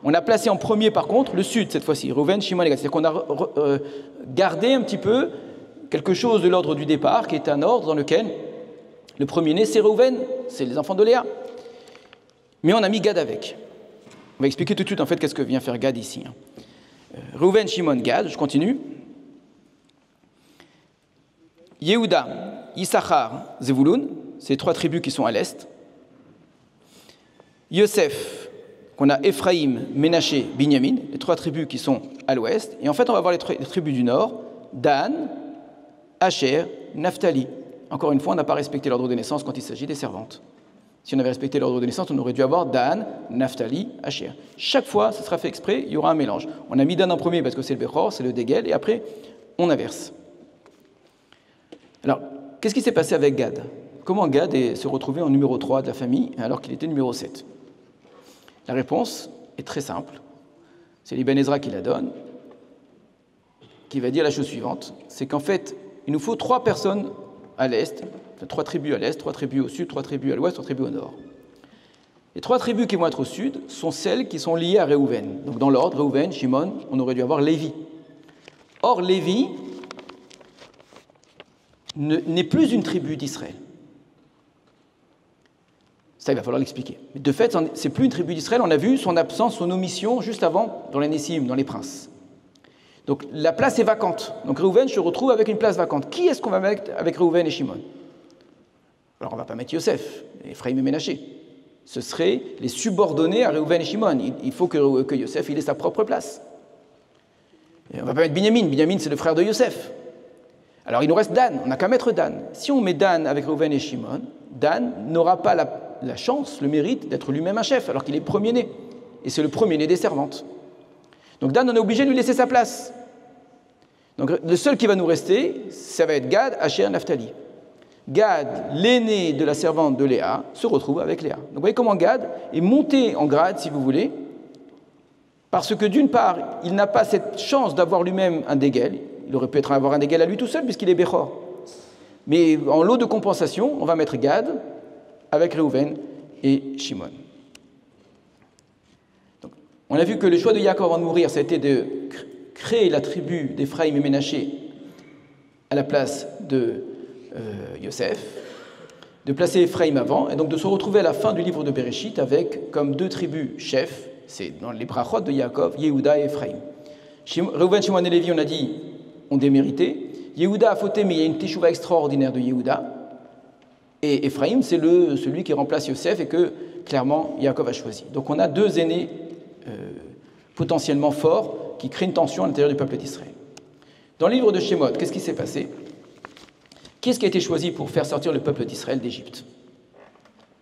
On a placé en premier par contre le sud cette fois-ci, Reuven, Shimon et Gad. C'est-à-dire qu'on a gardé un petit peu quelque chose de l'ordre du départ, qui est un ordre dans lequel le premier-né c'est Reuven, c'est les enfants de Léa. Mais on a mis Gad avec. On va expliquer tout de suite en fait qu'est-ce que vient faire Gad ici. Reuven, Shimon, Gad, je continue. Yehuda, Issachar, Zevulun, c'est trois tribus qui sont à l'est. Yosef, qu'on a Ephraïm, Ménaché, Binyamin, les trois tribus qui sont à l'ouest. Et en fait, on va voir les tribus du nord, Dan, Asher, Naphtali. Encore une fois, on n'a pas respecté l'ordre de naissance quand il s'agit des servantes. Si on avait respecté l'ordre de naissance, on aurait dû avoir Dan, Naphtali, Asher. Chaque fois, ce sera fait exprès, il y aura un mélange. On a mis Dan en premier parce que c'est le Bechor, c'est le Dégel, et après, on inverse. Alors, qu'est-ce qui s'est passé avec Gad? Comment Gad se retrouvé en numéro 3 de la famille alors qu'il était numéro 7? La réponse est très simple. C'est l'Ibn Ezra qui la donne, qui va dire la chose suivante, c'est qu'en fait, il nous faut 3 personnes à l'est, enfin, 3 tribus à l'est, 3 tribus au sud, 3 tribus à l'ouest, 3 tribus au nord. Les 3 tribus qui vont être au sud sont celles qui sont liées à Réhouven. Donc dans l'ordre, Réhouven, Shimon, on aurait dû avoir Lévi. Or, Lévi n'est plus une tribu d'Israël. Ça, il va falloir l'expliquer. Mais de fait, c'est plus une tribu d'Israël. On a vu son absence, son omission juste avant dans les Nessim, dans les princes. Donc la place est vacante. Donc Réhouven se retrouve avec une place vacante. Qui est-ce qu'on va mettre avec Réhouven et Shimon? Alors on ne va pas mettre Yosef, Ephraïm et Ménaché. Ce seraient les subordonnés à Réhouven et Shimon. Il faut que Yosef ait sa propre place. Et on ne va pas mettre Binyamin. Binyamin, c'est le frère de Yosef. Alors il nous reste Dan. On n'a qu'à mettre Dan. Si on met Dan avec Réhouven et Shimon, Dan n'aura pas la chance, le mérite d'être lui-même un chef, alors qu'il est premier-né. Et c'est le premier-né des servantes. Donc Dan, on est obligé de lui laisser sa place. Donc le seul qui va nous rester, ça va être Gad, Asher, Naphtali. Gad, l'aîné de la servante de Léa, se retrouve avec Léa. Donc vous voyez comment Gad est monté en grade, si vous voulez, parce que d'une part, il n'a pas cette chance d'avoir lui-même un dégel. Il aurait pu avoir un dégel à lui tout seul, puisqu'il est Bechor. Mais en lot de compensation, on va mettre Gad avec Réhouven et Shimon. Donc, on a vu que le choix de Yaakov avant de mourir, ça a été de créer la tribu d'Ephraïm et Ménaché à la place de Yosef, de placer Ephraïm avant, et donc de se retrouver à la fin du livre de Bereshit avec comme 2 tribus chefs, c'est dans les brachot de Yaakov, Yehuda et Ephraïm. Réhouven, Shimon et Lévi, on a dit, ont démérité. Yehuda a fauté, mais il y a une teshuva extraordinaire de Yehuda. Et Ephraïm, c'est celui qui remplace Yosef et que, clairement, Yaakov a choisi. Donc on a 2 aînés potentiellement forts qui créent une tension à l'intérieur du peuple d'Israël. Dans le livre de Shemot, qu'est-ce qui s'est passé? Qu'est-ce qui a été choisi pour faire sortir le peuple d'Israël d'Égypte?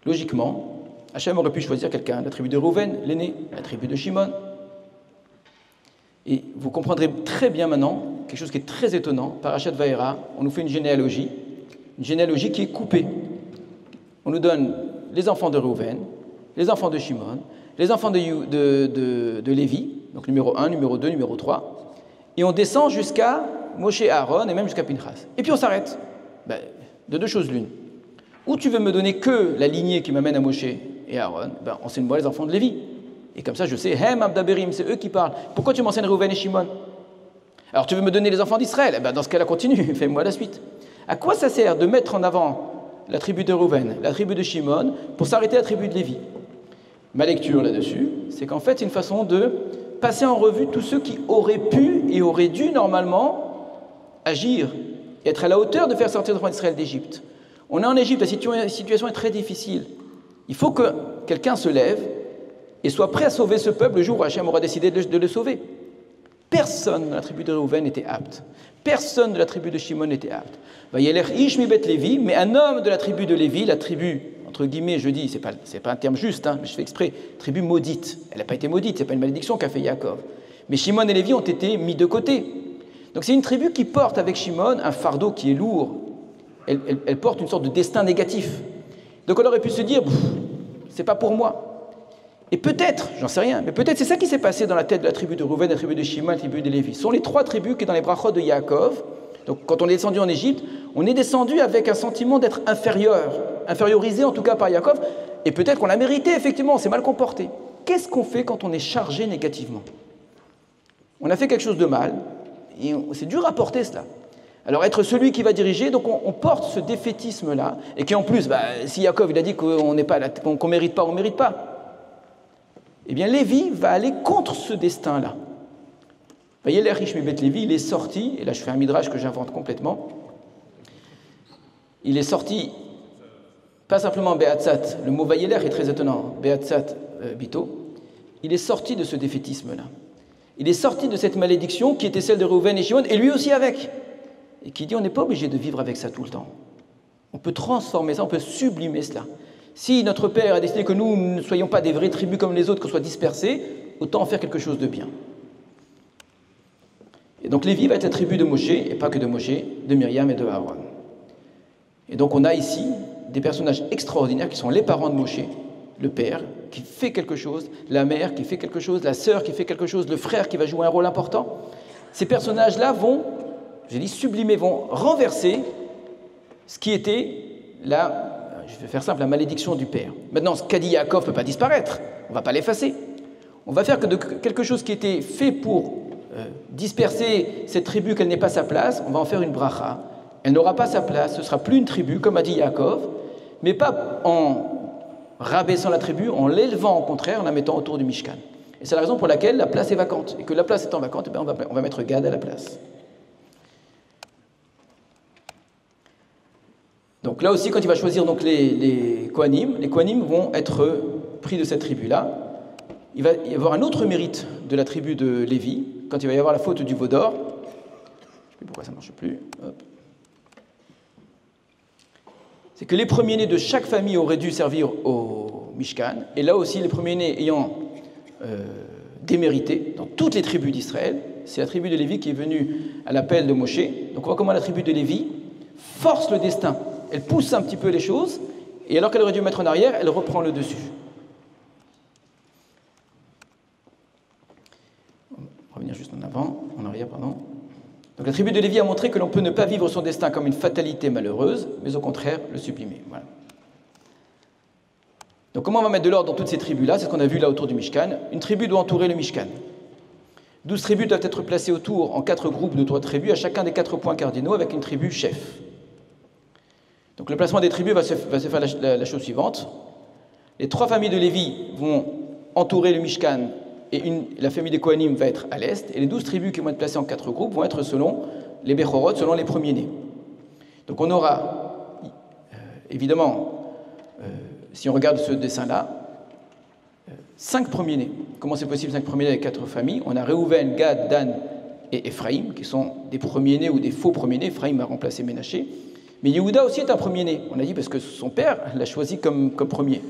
Logiquement, Hachem aurait pu choisir quelqu'un, la tribu de Reuven, l'aîné, la tribu de Shimon. Et vous comprendrez très bien maintenant quelque chose qui est très étonnant. Parashat Vaera, on nous fait une généalogie, une généalogie qui est coupée. On nous donne les enfants de Reuven, les enfants de Shimon, les enfants de Lévi, donc numéro 1, numéro 2, numéro 3, et on descend jusqu'à Moshe et Aaron, et même jusqu'à Pinchas. Et puis on s'arrête. De deux choses l'une. Ou tu veux me donner que la lignée qui m'amène à Moshe et Aaron, enseigne-moi les enfants de Lévi. Et comme ça, je sais, Hem Abdaberim, c'est eux qui parlent. Pourquoi tu m'enseignes Reuven et Shimon? Alors tu veux me donner les enfants d'Israël? Dans ce cas-là, continue, fais-moi la suite. À quoi ça sert de mettre en avant la tribu de Reuven, la tribu de Shimon, pour s'arrêter à la tribu de Lévi? Ma lecture là-dessus, c'est qu'en fait, c'est une façon de passer en revue tous ceux qui auraient pu et auraient dû normalement agir et être à la hauteur de faire sortir les enfants d'Israël d'Égypte. On est en Égypte, la situation est très difficile. Il faut que quelqu'un se lève et soit prêt à sauver ce peuple le jour où Hachem aura décidé de le sauver. Personne de la tribu de Reuven n'était apte. Personne de la tribu de Shimon n'était apte. Vayeler ish mi bet Lévi, mais un homme de la tribu de Lévi, la tribu, entre guillemets, je dis, c'est pas un terme juste, mais je fais exprès, tribu maudite. Elle n'a pas été maudite, c'est pas une malédiction qu'a fait Yaakov. Mais Shimon et Lévi ont été mis de côté. Donc c'est une tribu qui porte avec Shimon un fardeau qui est lourd. Elle porte une sorte de destin négatif. Donc on aurait pu se dire, c'est pas pour moi. Et peut-être, j'en sais rien, mais peut-être c'est ça qui s'est passé dans la tête de la tribu de Reuven, la tribu de Shimon, la tribu de Lévi. Ce sont les trois tribus qui, dans les brachot de Yaakov, donc quand on est descendu en Égypte, on est descendu avec un sentiment d'être infériorisé en tout cas par Yaakov, et peut-être qu'on l'a mérité, effectivement, on s'est mal comporté. Qu'est-ce qu'on fait quand on est chargé négativement? On a fait quelque chose de mal, et c'est dur à porter cela. Alors être celui qui va diriger, donc on porte ce défaitisme-là, et qui en plus, si Yaakov il a dit qu'on n'est pas là, qu'on mérite pas, on ne mérite pas. Eh bien, Lévi va aller contre ce destin-là. Voyez, l'Erish Mibet Lévi, il est sorti, et là je fais un midrash que j'invente complètement, il est sorti, pas simplement Beatzat, le mot Vayeler est très étonnant, Beatzat Bito, il est sorti de ce défaitisme-là. Il est sorti de cette malédiction qui était celle de Reuven et Shimon, et lui aussi avec. Et qui dit, on n'est pas obligé de vivre avec ça tout le temps. On peut transformer ça, on peut sublimer cela. Si notre Père a décidé que nous ne soyons pas des vraies tribus comme les autres, qu'on soit dispersés, autant en faire quelque chose de bien. Et donc Lévi va être la tribu de Moshe, et pas que de Moshe, de Myriam et de Aaron. Et donc on a ici des personnages extraordinaires qui sont les parents de Moshe, le père qui fait quelque chose, la mère qui fait quelque chose, la sœur qui fait quelque chose, le frère qui va jouer un rôle important. Ces personnages-là vont, j'ai dit sublimer, vont renverser ce qui était je vais faire simple, la malédiction du père. Maintenant, ce qu'a dit Yaakov ne peut pas disparaître, on ne va pas l'effacer. On va faire que de quelque chose qui était fait pour disperser cette tribu qu'elle n'ait pas sa place, on va en faire une bracha. Elle n'aura pas sa place, ce ne sera plus une tribu, comme a dit Yaakov, mais pas en rabaissant la tribu, en l'élevant au contraire, en la mettant autour du Mishkan. Et c'est la raison pour laquelle la place est vacante. Et que la place étant vacante, on va mettre Gad à la place. Donc là aussi, quand il va choisir donc les Kohanim vont être pris de cette tribu-là. Il va y avoir un autre mérite de la tribu de Lévi, quand il va y avoir la faute du veau d'or. Je ne sais plus pourquoi ça ne marche plus. Hop. C'est que les premiers-nés de chaque famille auraient dû servir au Mishkan. Et là aussi, les premiers-nés ayant démérité dans toutes les tribus d'Israël, c'est la tribu de Lévi qui est venue à l'appel de Moshe. Donc on voit comment la tribu de Lévi force le destin. Elle pousse un petit peu les choses, et alors qu'elle aurait dû mettre en arrière, elle reprend le dessus. On va revenir juste en arrière, pardon. Donc la tribu de Lévi a montré que l'on peut ne pas vivre son destin comme une fatalité malheureuse, mais au contraire le sublimer. Voilà. Donc comment on va mettre de l'ordre dans toutes ces tribus-là? C'est ce qu'on a vu là autour du Mishkan. Une tribu doit entourer le Mishkan. 12 tribus doivent être placées autour en 4 groupes de 3 tribus, à chacun des 4 points cardinaux, avec une tribu chef. Donc le placement des tribus va se faire la chose suivante. Les 3 familles de Lévi vont entourer le Mishkan et la famille des Kohanim va être à l'est. Et les 12 tribus qui vont être placées en 4 groupes vont être selon les Bechorot, selon les premiers-nés. Donc on aura, évidemment, si on regarde ce dessin-là, 5 premiers-nés. Comment c'est possible 5 premiers-nés avec 4 familles? On a Reuven, Gad, Dan et Ephraïm, qui sont des premiers-nés ou des faux premiers-nés. Ephraïm a remplacé Ménaché. Mais Yehuda aussi est un premier-né. On a dit parce que son père l'a choisi comme premier.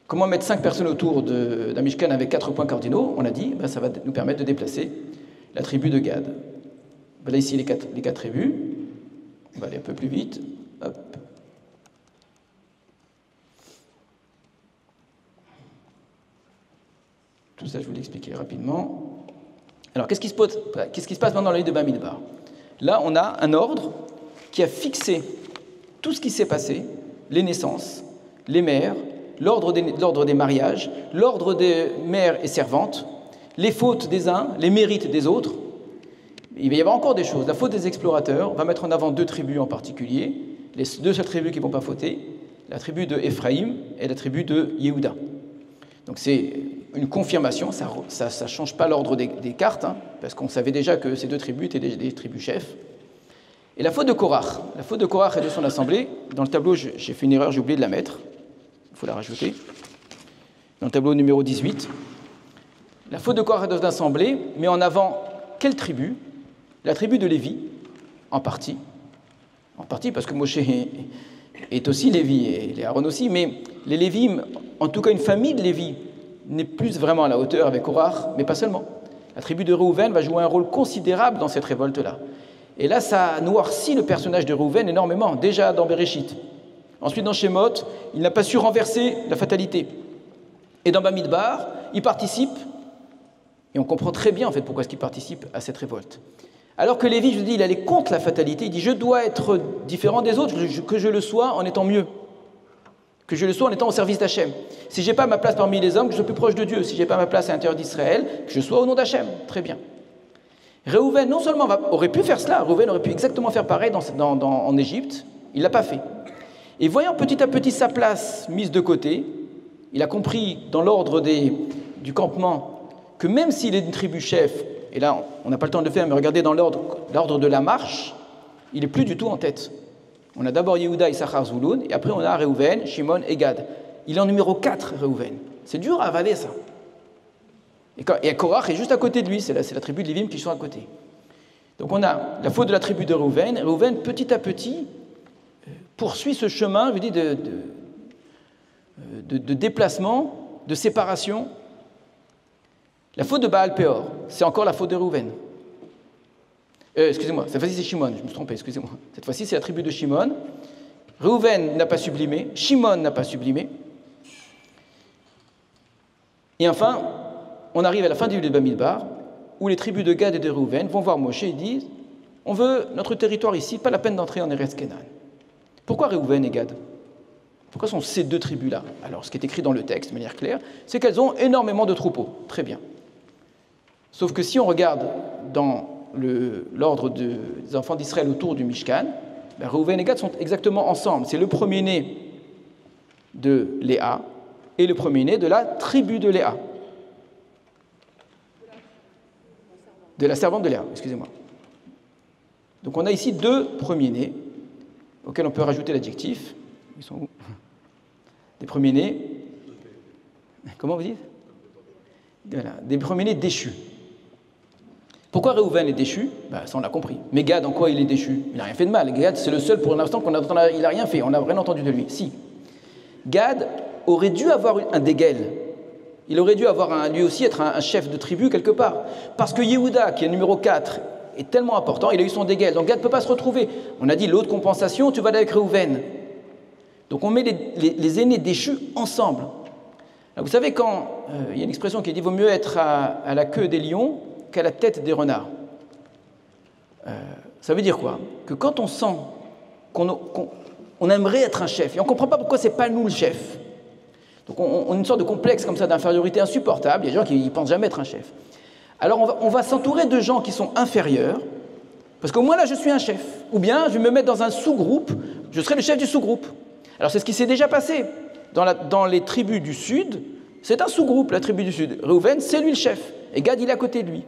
Comment mettre 5 personnes autour d'un Mishkan avec 4 points cardinaux? On a dit, ça va nous permettre de déplacer la tribu de Gad. Là, ici, les quatre tribus. On va aller un peu plus vite. Hop. Tout ça, je vous l'expliquer rapidement. Alors, qu'est-ce qui se passe maintenant dans le livre de Bamidbar? Là, on a un ordre qui a fixé tout ce qui s'est passé, les naissances, les mères, l'ordre des mariages, l'ordre des mères et servantes, les fautes des uns, les mérites des autres. Il va y avoir encore des choses. La faute des explorateurs, on va mettre en avant 2 tribus en particulier, les 2 seules tribus qui ne vont pas fauter, la tribu de Éphraïm et la tribu de Yehuda. Donc c'est une confirmation, ça ne change pas l'ordre des cartes, hein, parce qu'on savait déjà que ces 2 tribus étaient des tribus chefs. Et la faute de Korach et de son assemblée, dans le tableau, j'ai fait une erreur, j'ai oublié de la mettre, il faut la rajouter, dans le tableau numéro 18. La faute de Korach et de son assemblée met en avant quelle tribu? La tribu de Lévi, en partie parce que Moshe est aussi Lévi et les Aaron aussi, mais les Lévim, en tout cas une famille de Lévi, n'est plus vraiment à la hauteur avec Korach, mais pas seulement. La tribu de Réhouven va jouer un rôle considérable dans cette révolte-là. Et là, ça noircit le personnage de Réhouven énormément, déjà dans Bereshit. Ensuite, dans Shemot, il n'a pas su renverser la fatalité. Et dans Bamidbar, il participe, et on comprend très bien en fait pourquoi est-ce qu'il participe à cette révolte. Alors que Lévi, je vous dis, il allait contre la fatalité, il dit « Je dois être différent des autres, que je le sois en étant mieux. Que je le sois en étant au service d'Hachem. Si je n'ai pas ma place parmi les hommes, que je sois plus proche de Dieu. Si je n'ai pas ma place à l'intérieur d'Israël, que je sois au nom d'Hachem. » Très bien. Réhouven, non seulement aurait pu faire cela, Réhouven aurait pu exactement faire pareil en Égypte, il ne l'a pas fait. Et voyant petit à petit sa place mise de côté, il a compris dans l'ordre du campement que même s'il est une tribu chef, et là on n'a pas le temps de le faire, mais regardez dans l'ordre de la marche, il n'est plus du tout en tête. On a d'abord Yehuda, Issachar, Zvouloun, et après on a Réhouven, Shimon et Gad. Il est en numéro 4, Réhouven. C'est dur à avaler ça. Et Korach est juste à côté de lui, c'est la tribu de Lévim qui sont à côté. Donc on a la faute de la tribu de Réhouven. Réhouven, petit à petit, poursuit ce chemin, je dis, de déplacement, de séparation. La faute de Baal Péor, c'est encore la faute de Réhouven. Excusez-moi, cette fois-ci c'est Shimon, je me suis trompé, excusez-moi. Cette fois-ci c'est la tribu de Shimon. Réhouven n'a pas sublimé, Shimon n'a pas sublimé. Et enfin, on arrive à la fin du livre de Bamidbar, où les tribus de Gad et de Réhouven vont voir Moshe et disent « On veut notre territoire ici, pas la peine d'entrer en Eretz Canaan. » Pourquoi Réhouven et Gad? Pourquoi sont ces 2 tribus-là? Alors, ce qui est écrit dans le texte, de manière claire, c'est qu'elles ont énormément de troupeaux. Très bien. Sauf que si on regarde dans l'ordre des enfants d'Israël autour du Mishkan, Réhouven et Gad sont exactement ensemble. C'est le premier-né de Léa et le premier-né de la tribu de Léa. De la servante de Léa, excusez-moi. Donc on a ici 2 premiers-nés, auxquels on peut rajouter l'adjectif. Ils sont où? Des premiers-nés. Comment vous dites? Voilà, des premiers-nés déchus. Pourquoi Réhouven est déchu? Ça on l'a compris. Mais Gad, en quoi il est déchu? Il n'a rien fait de mal. Gad, c'est le seul pour l'instant il n'a rien fait. On n'a rien entendu de lui. Si. Gad aurait dû avoir un dégel. Il aurait dû avoir lui aussi être un chef de tribu quelque part. Parce que Yehuda, qui est numéro 4, est tellement important, il a eu son dégel. Donc Gad ne peut pas se retrouver. On a dit l'autre compensation, tu vas aller avec Réhouven. Donc on met les aînés déchus ensemble. Alors, vous savez, quand il y a une expression qui dit « vaut mieux être à la queue des lions qu'à la tête des renards ». Ça veut dire quoi? Que quand on sent qu'on aimerait être un chef, et on ne comprend pas pourquoi ce n'est pas nous le chef. Donc on a une sorte de complexe comme ça d'infériorité insupportable, il y a des gens qui ne pensent jamais être un chef. Alors on va s'entourer de gens qui sont inférieurs, parce qu'au moins là je suis un chef. Ou bien je vais me mettre dans un sous-groupe, je serai le chef du sous-groupe. Alors c'est ce qui s'est déjà passé. Dans les tribus du Sud, c'est un sous-groupe, la tribu du Sud. Réhouven, c'est lui le chef, et Gad il est à côté de lui.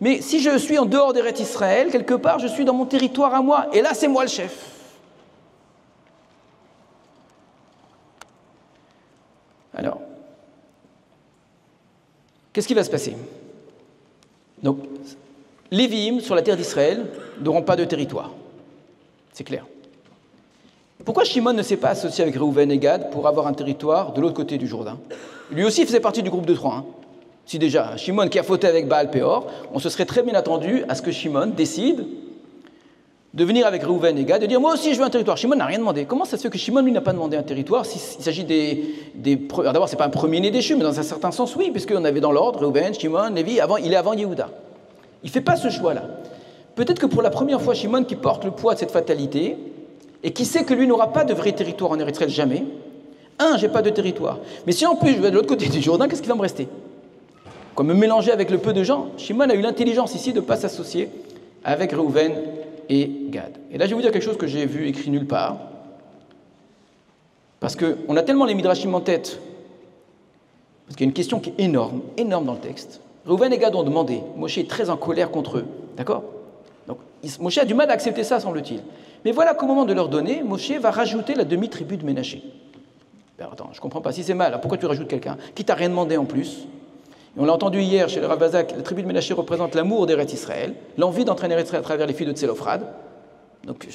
Mais si je suis en dehors d'Eretz Israël, quelque part, je suis dans mon territoire à moi, et là c'est moi le chef. Alors, qu'est-ce qui va se passer? Donc, les Lévi'im sur la terre d'Israël n'auront pas de territoire. C'est clair. Pourquoi Shimon ne s'est pas associé avec Réhouven et Gad pour avoir un territoire de l'autre côté du Jourdain? Lui aussi faisait partie du groupe de 3. Si déjà, Shimon qui a fauté avec Baal Péor, on se serait très bien attendu à ce que Shimon décide de venir avec Reuven et Gad, de dire moi aussi je veux un territoire. Shimon n'a rien demandé. Comment ça se fait que Shimon lui n'a pas demandé un territoire s'il s'agit alors d'abord c'est pas un premier-né déchu, mais dans un certain sens oui, puisqu'on avait dans l'ordre Reuven, Shimon, Lévi, il est avant Yehuda. Il ne fait pas ce choix-là. Peut-être que pour la première fois Shimon qui porte le poids de cette fatalité et qui sait que lui n'aura pas de vrai territoire en Eretz Israël jamais. J'ai pas de territoire. Mais si en plus je vais de l'autre côté du Jourdain, qu'est-ce qui va me rester? Comme me mélanger avec le peu de gens, Shimon a eu l'intelligence ici de ne pas s'associer avec Reuven et Gad. Et là, je vais vous dire quelque chose que j'ai vu écrit nulle part. Parce qu'on a tellement les midrashim en tête. Parce qu'il y a une question qui est énorme, énorme dans le texte. Reuven et Gad ont demandé. Moshe est très en colère contre eux. D'accord? Donc, Moshe a du mal à accepter ça, semble-t-il. Mais voilà qu'au moment de leur donner, Moshe va rajouter la demi-tribu de Ménaché. Ben, attends, je ne comprends pas. Si c'est mal, pourquoi tu rajoutes quelqu'un qui t'a rien demandé en plus? Et on l'a entendu hier chez le Rav Bazak, la tribu de Ménaché représente l'amour d'Eretz Israël, l'envie d'entraîner Eretz Israël à travers les filles de Tselophrad. Donc,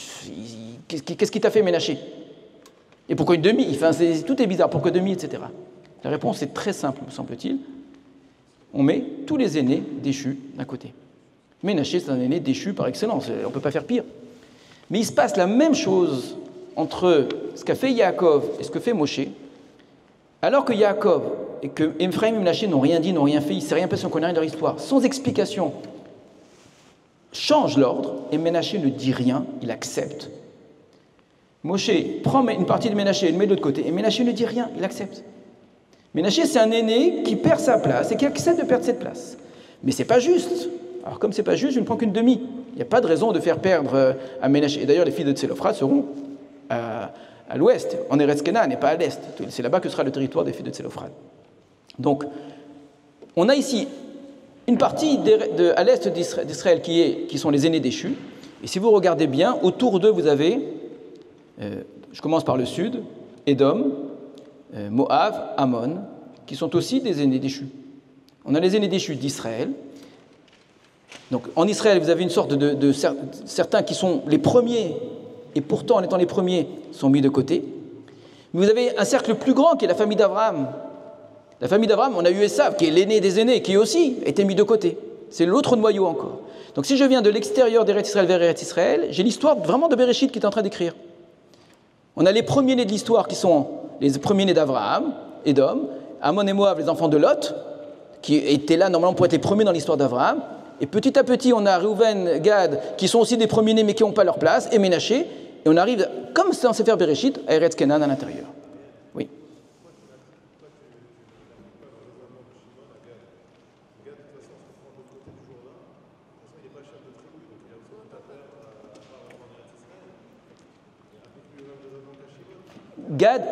qu'est-ce qui t'a fait Ménaché? Et pourquoi une demi? Enfin, tout est bizarre, pourquoi demi, etc. La réponse est très simple, me semble-t-il. On met tous les aînés déchus d'un côté. Ménaché, c'est un aîné déchu par excellence, on ne peut pas faire pire. Mais il se passe la même chose entre ce qu'a fait Yaakov et ce que fait Moshe, alors que Yaakov et que Ephraim et Ménaché n'ont rien dit, n'ont rien fait, il ne s'est rien passé, on ne connaît rien de leur histoire, sans explication, change l'ordre, et Ménaché ne dit rien, il accepte. Moshe prend une partie de Ménaché et le met de l'autre côté, et Ménaché ne dit rien, il accepte. Ménaché, c'est un aîné qui perd sa place et qui accepte de perdre cette place. Mais ce n'est pas juste. Alors comme ce n'est pas juste, je ne prends qu'une demi. Il n'y a pas de raison de faire perdre à Ménaché. Et d'ailleurs, les filles de Tselophrad seront à l'ouest, en Eretz Kenan, et pas à l'est. C'est là-bas que sera le territoire des filles de Tselophrad. Donc, on a ici une partie à l'est d'Israël qui sont les aînés déchus. Et si vous regardez bien, autour d'eux, vous avez, je commence par le sud, Édom, Moab, Ammon, qui sont aussi des aînés déchus. On a les aînés déchus d'Israël. Donc, en Israël, vous avez une sorte de certains qui sont les premiers, et pourtant, en étant les premiers, sont mis de côté. Mais vous avez un cercle plus grand qui est la famille d'Abraham. La famille d'Abraham, on a eu Esav, qui est l'aîné des aînés, qui aussi a été mis de côté. C'est l'autre noyau encore. Donc si je viens de l'extérieur d'Eretz Israël vers Eretz Israël, j'ai l'histoire vraiment de Bereshit qui est en train d'écrire. On a les premiers-nés de l'histoire qui sont les premiers-nés d'Abraham, Édom, Ammon et Moab, les enfants de Lot, qui étaient là normalement pour être les premiers dans l'histoire d'Abraham. Et petit à petit, on a Reuven, Gad, qui sont aussi des premiers-nés mais qui n'ont pas leur place, et Ménaché. Et on arrive, comme c'est en Sefer Bereshit, à Eretz Kenan à l'intérieur. Oui. Gad,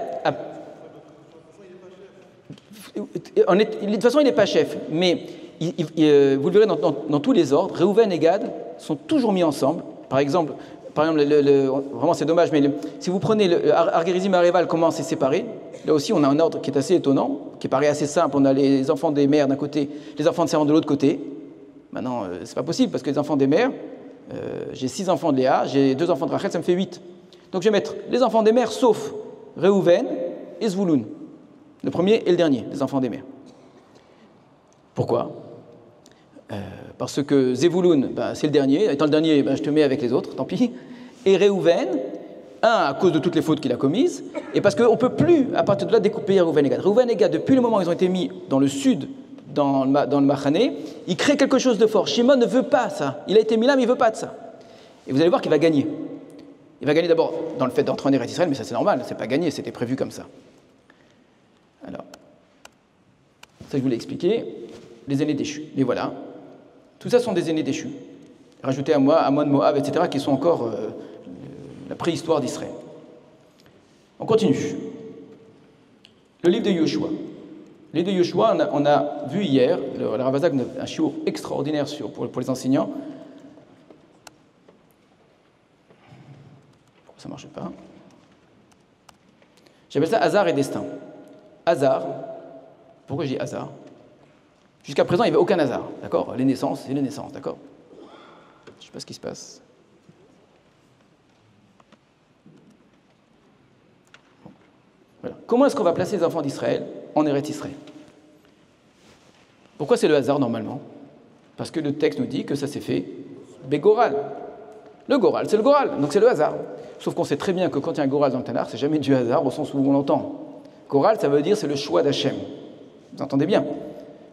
de toute façon, il n'est pas chef, mais vous le verrez dans tous les ordres, Reuven et Gad sont toujours mis ensemble. Par exemple vraiment c'est dommage, mais si vous prenez Argerizim et Areval, comment c'est séparé, là aussi on a un ordre qui est assez étonnant, qui paraît assez simple. On a les enfants des mères d'un côté, les enfants de servants de l'autre côté. Maintenant, c'est pas possible, parce que les enfants des mères, j'ai 6 enfants de Léa, j'ai 2 enfants de Rachel, ça me fait 8. Donc je vais mettre les enfants des mères, sauf Reuven et Zvouloun. Le premier et le dernier, les enfants des mères. Pourquoi? Parce que Zevouloun, c'est le dernier. Étant le dernier, je te mets avec les autres, tant pis. Et Reuven, à cause de toutes les fautes qu'il a commises, et parce qu'on ne peut plus, à partir de là, découper Reuven et Gad. Reuven et Gad, depuis le moment où ils ont été mis dans le sud, dans le Machané, ils créent quelque chose de fort. Shimon ne veut pas ça. Il a été mis là, mais il ne veut pas de ça. Et vous allez voir qu'il va gagner. Il va gagner d'abord dans le fait d'entrer en Eretz Israël, mais ça c'est normal, c'est pas gagné, c'était prévu comme ça. Alors, ça je voulais expliquer, les aînés déchus. Mais voilà, tout ça sont des aînés déchus. Rajoutez à moi, Ammon, Moab, etc., qui sont encore la préhistoire d'Israël. On continue. Le livre de Yoshua. Le livre de Yoshua, on a vu hier, le Rav Azak, un shiur extraordinaire pour les enseignants. Ça ne marche pas. J'appelle ça hasard et destin. Hasard, pourquoi je dis hasard? Jusqu'à présent, il n'y avait aucun hasard, d'accord? Les naissances, c'est les naissances, d'accord? Je ne sais pas ce qui se passe. Bon. Voilà. Comment est-ce qu'on va placer les enfants d'Israël en Eretz Israël? Pourquoi c'est le hasard normalement? Parce que le texte nous dit que ça s'est fait bégoral. Le Goral, c'est le Goral, donc c'est le hasard. Sauf qu'on sait très bien que quand il y a un Goral dans le Tanakh, c'est jamais du hasard au sens où on l'entend. Goral, ça veut dire c'est le choix d'Hachem. Vous entendez bien?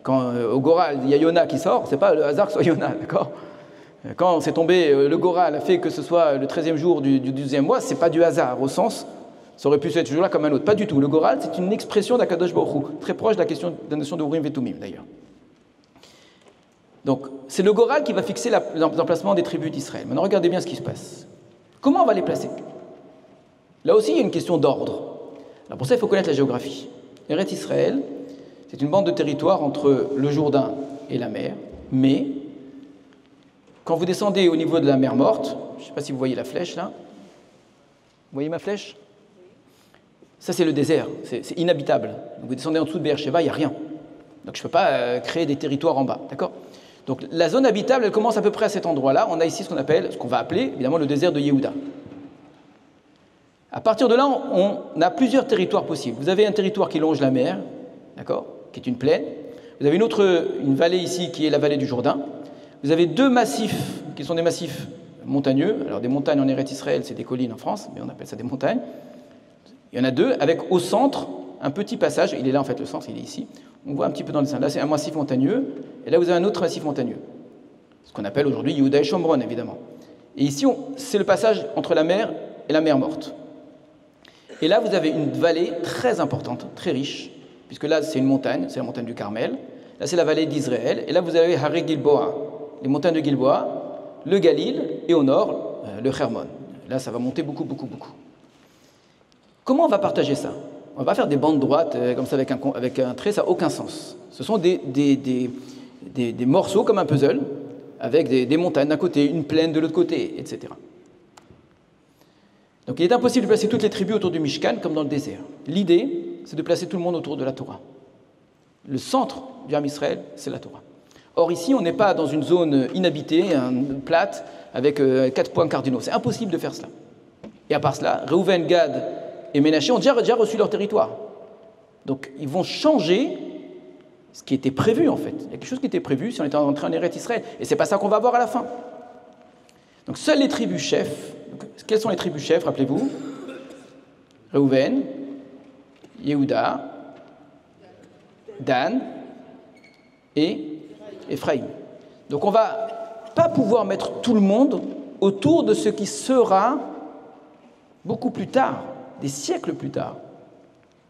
Quand au Goral, il y a Yona qui sort, c'est pas le hasard que ce soit Yona, d'accord? Quand c'est tombé, le Goral a fait que ce soit le 13e jour du 12e mois, c'est pas du hasard, au sens, ça aurait pu être ce jour-là comme un autre. Pas du tout. Le Goral, c'est une expression d'Akadosh Baruch Hu, très proche de la notion de Urim Vetumim, d'ailleurs. Donc, c'est le Goral qui va fixer l'emplacement des tribus d'Israël. Maintenant, regardez bien ce qui se passe. Comment on va les placer? Là aussi, il y a une question d'ordre. Alors pour ça, il faut connaître la géographie. Eretz Israël, c'est une bande de territoire entre le Jourdain et la mer, mais quand vous descendez au niveau de la mer Morte, je ne sais pas si vous voyez la flèche là, vous voyez ma flèche? Ça c'est le désert, c'est inhabitable. Donc, vous descendez en dessous de Beersheba, il n'y a rien. Donc je ne peux pas créer des territoires en bas, d'accord? Donc la zone habitable, elle commence à peu près à cet endroit-là. On a ici ce qu'on va appeler évidemment le désert de Yehuda. À partir de là, on a plusieurs territoires possibles. Vous avez un territoire qui longe la mer, d'accord, qui est une plaine. Vous avez une vallée ici qui est la vallée du Jourdain. Vous avez deux massifs qui sont des massifs montagneux. Alors des montagnes en Eretz Israël, c'est des collines en France, mais on appelle ça des montagnes. Il y en a deux, avec au centre un petit passage. Il est là en fait, le centre, il est ici. On voit un petit peu dans le dessin. Là, c'est un massif montagneux. Et là, vous avez un autre massif montagneux. Ce qu'on appelle aujourd'hui Yehuda et Shomron, évidemment. Et ici, c'est le passage entre la mer et la mer Morte. Et là, vous avez une vallée très importante, très riche, puisque là, c'est une montagne, c'est la montagne du Carmel. Là, c'est la vallée d'Israël. Et là, vous avez Haré Gilboa, les montagnes de Gilboa, le Galil, et au nord, le Hermon. Là, ça va monter beaucoup, beaucoup, beaucoup. Comment on va partager ça? On va faire des bandes droites, comme ça, avec un trait, ça n'a aucun sens. Ce sont des morceaux comme un puzzle, avec des montagnes d'un côté, une plaine de l'autre côté, etc. Donc il est impossible de placer toutes les tribus autour du Mishkan comme dans le désert. L'idée, c'est de placer tout le monde autour de la Torah. Le centre du Ham Israël, c'est la Torah. Or ici, on n'est pas dans une zone inhabitée, plate, avec 4 points cardinaux. C'est impossible de faire cela. Et à part cela, Reuven, Gad et Ménaché ont déjà reçu leur territoire. Donc ils vont changer ce qui était prévu en fait. Il y a quelque chose qui était prévu si on était entré en Eretz Israël. Et c'est pas ça qu'on va voir à la fin. Donc seules les tribus chefs. Donc, quelles sont les tribus chefs, rappelez-vous? Reuven, Yehuda, Dan et Ephraïm. Donc on va pas pouvoir mettre tout le monde autour de ce qui sera beaucoup plus tard, des siècles plus tard,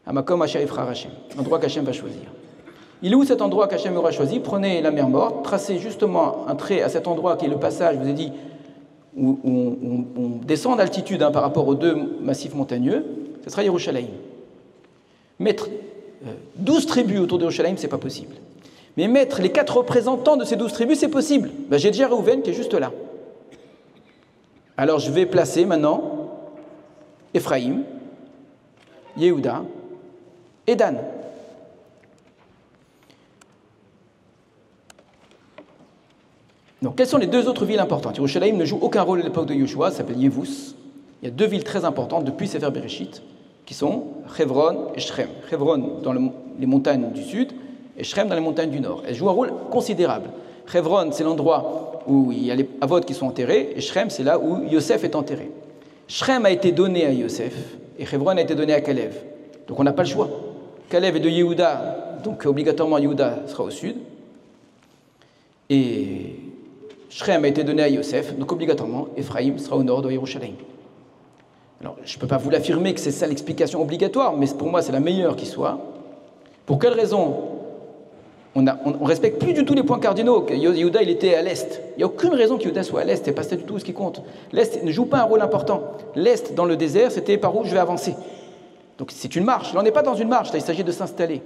Hamakom Asher Yifrach Hashem, l'endroit qu'Hachem va choisir. Il est où cet endroit qu'Hachem aura choisi? Prenez la mer Morte, tracez justement un trait à cet endroit qui est le passage, je vous ai dit, où on descend d'altitude par rapport aux deux massifs montagneux, ce sera Yerushalayim. Mettre 12 tribus autour de Yerushalayim, ce n'est pas possible. Mais mettre les 4 représentants de ces 12 tribus, c'est possible. J'ai déjà Reuven qui est juste là. Alors je vais placer maintenant Ephraïm, Yehuda et Dan. Donc, quelles sont les 2 autres villes importantes? Yerushalayim ne joue aucun rôle à l'époque de Yoshua, ça s'appelle Yevus. Il y a 2 villes très importantes depuis Sefer Bereshit, qui sont Hebron et Shrem. Hebron dans les montagnes du sud et Shrem dans les montagnes du nord. Elles jouent un rôle considérable. Hebron, c'est l'endroit où il y a les Avot qui sont enterrés, et Shrem, c'est là où Yosef est enterré. Shrem a été donné à Yosef, et Hebron a été donné à Kalev. Donc on n'a pas le choix. Kalev est de Yehuda, donc obligatoirement Yehuda sera au sud. Et Shrem a été donné à Yosef, donc obligatoirement, Ephraïm sera au nord de Yerushalayim. Alors, je ne peux pas vous l'affirmer que c'est ça l'explication obligatoire, mais pour moi, c'est la meilleure qui soit. Pour quelle raison? On ne respecte plus du tout les points cardinaux. Yehuda, il était à l'est. Il n'y a aucune raison que Yehuda soit à l'est, c'est pas ça du tout ce qui compte. L'est ne joue pas un rôle important. L'est, dans le désert, c'était par où je vais avancer. Donc c'est une marche. Là, on n'est pas dans une marche, là, il s'agit de s'installer.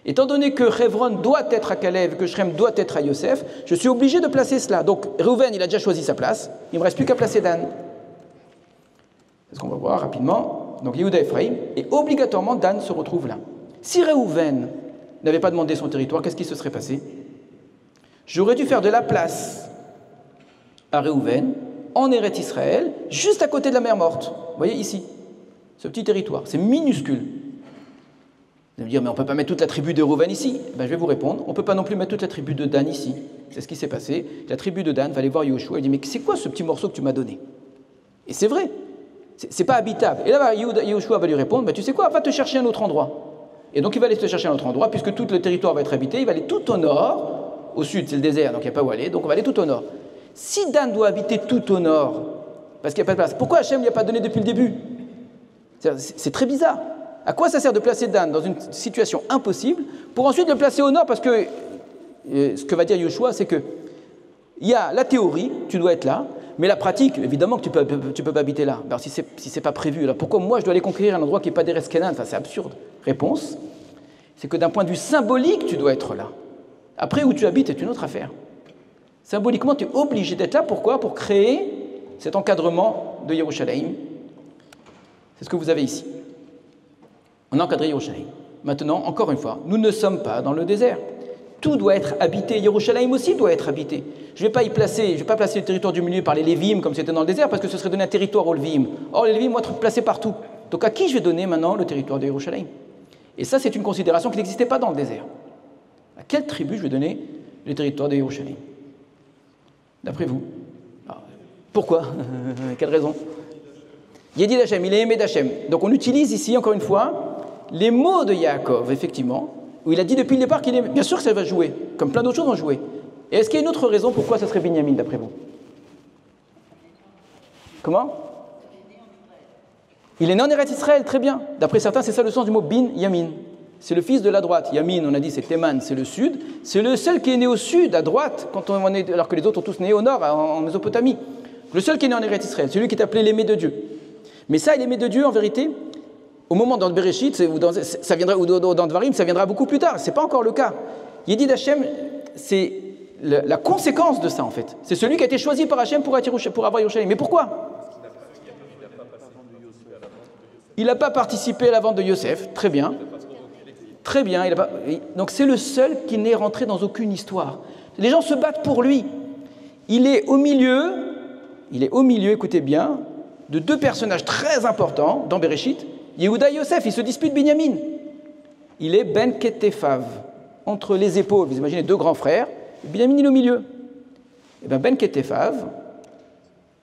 Étant donné que Hebron doit être à Kalev, que Shrem doit être à Yosef, je suis obligé de placer cela. Donc Reuven, il a déjà choisi sa place, il ne me reste plus qu'à placer Dan. C'est ce qu'on va voir rapidement. Donc Yehuda et Ephraïm, et obligatoirement Dan se retrouve là. Si Reuven n'avait pas demandé son territoire, qu'est-ce qui se serait passé? J'aurais dû faire de la place à Reuven, en Eretz Israël, juste à côté de la mer Morte. Vous voyez ici, ce petit territoire, c'est minuscule. Vous allez me dire, mais on ne peut pas mettre toute la tribu de Reuven ici. Ben, je vais vous répondre, on ne peut pas non plus mettre toute la tribu de Dan ici. C'est ce qui s'est passé. La tribu de Dan va aller voir Yoshua et dit, mais c'est quoi ce petit morceau que tu m'as donné? Et c'est vrai, c'est pas habitable. Et là, Yoshua va lui répondre, bah, tu sais quoi, va te chercher un autre endroit. Et donc il va aller se chercher un autre endroit, puisque tout le territoire va être habité, il va aller tout au nord, au sud c'est le désert, donc il n'y a pas où aller, donc on va aller tout au nord. Si Dan doit habiter tout au nord, parce qu'il n'y a pas de place, pourquoi Hachem ne lui a pas donné depuis le début? C'est très bizarre. À quoi ça sert de placer Dan dans une situation impossible, pour ensuite le placer au nord? Parce que ce que va dire Yoshua, c'est que il y a la théorie, tu dois être là, mais la pratique, évidemment que tu peux pas habiter là. Alors si c'est pas prévu, alors pourquoi moi je dois aller conquérir un endroit qui n'est pas d'Eretz Kenan? Enfin, c'est absurde. Réponse, c'est que d'un point de vue symbolique, tu dois être là. Après, où tu habites est une autre affaire. Symboliquement, tu es obligé d'être là. Pourquoi? Pour créer cet encadrement de Yerushalayim. C'est ce que vous avez ici. On a encadré Yerushalayim. Maintenant, encore une fois, nous ne sommes pas dans le désert. Tout doit être habité. Yerushalayim aussi doit être habité. Je ne vais pas placer le territoire du milieu par les Lévim comme c'était dans le désert, parce que ce serait donner un territoire aux Lévim. Or, les Lévim vont être placés partout. Donc, à qui je vais donner maintenant le territoire de Yerushalayim? Et ça, c'est une considération qui n'existait pas dans le désert. À quelle tribu je vais donner le territoire de Yerushalayim? D'après vous? Pourquoi? Quelle raison? Yedid Hachem, il est aimé d'Hachem. Donc, on utilise ici, encore une fois, les mots de Yaakov, effectivement, où il a dit depuis le départ qu'il est... Bien sûr que ça va jouer, comme plein d'autres choses vont jouer. Et est-ce qu'il y a une autre raison pourquoi ça serait Binyamin, d'après vous? Comment? Il est né en Eretz Israël, très bien. D'après certains, c'est ça le sens du mot Binyamin. C'est le fils de la droite. Yamin, on a dit, c'est Théman, c'est le sud. C'est le seul qui est né au sud, à droite, alors que les autres ont tous né au nord, en Mésopotamie. Le seul qui est né en Eretz Israël, celui qui est appelé l'aimé de Dieu. Mais ça, l'aimé de Dieu, en vérité, au moment dans le Bereshit, ou dans Dvarim, ça viendra beaucoup plus tard. Ce n'est pas encore le cas. Yedid Hachem, c'est la conséquence de ça, en fait. C'est celui qui a été choisi par Hachem pour avoir Yerushalayim. Mais pourquoi? Il n'a pas participé à la vente de Yosef, très bien. Très bien, donc c'est le seul qui n'est rentré dans aucune histoire. Les gens se battent pour lui. Il est au milieu, écoutez bien, de deux personnages très importants dans Bereshit, Yehuda et Yosef, ils se disputent Binyamin. Il est Ben Ketefav, entre les épaules, vous imaginez deux grands frères, et Binyamin il est au milieu. Et bien Ben Ketefav,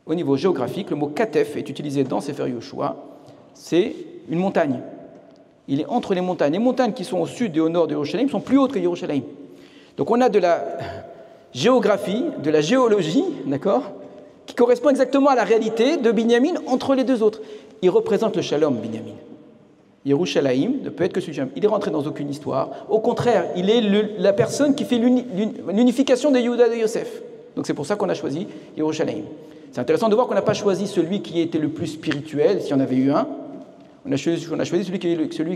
au niveau géographique, le mot Katef est utilisé dans Sefer Yoshua, c'est une montagne. Il est entre les montagnes. Les montagnes qui sont au sud et au nord de Yerushalayim sont plus hautes que Yerushalayim. Donc on a de la géographie, de la géologie, d'accord, qui correspond exactement à la réalité de Binyamin entre les deux autres. Il représente le shalom, Binyamin. Yerushalayim ne peut être que celui de shalom. Il est rentré dans aucune histoire. Au contraire, il est la personne qui fait l'unification de Yehuda et de Yosef. Donc c'est pour ça qu'on a choisi Yerushalayim. C'est intéressant de voir qu'on n'a pas choisi celui qui était le plus spirituel, s'il y en avait eu un. On a choisi celui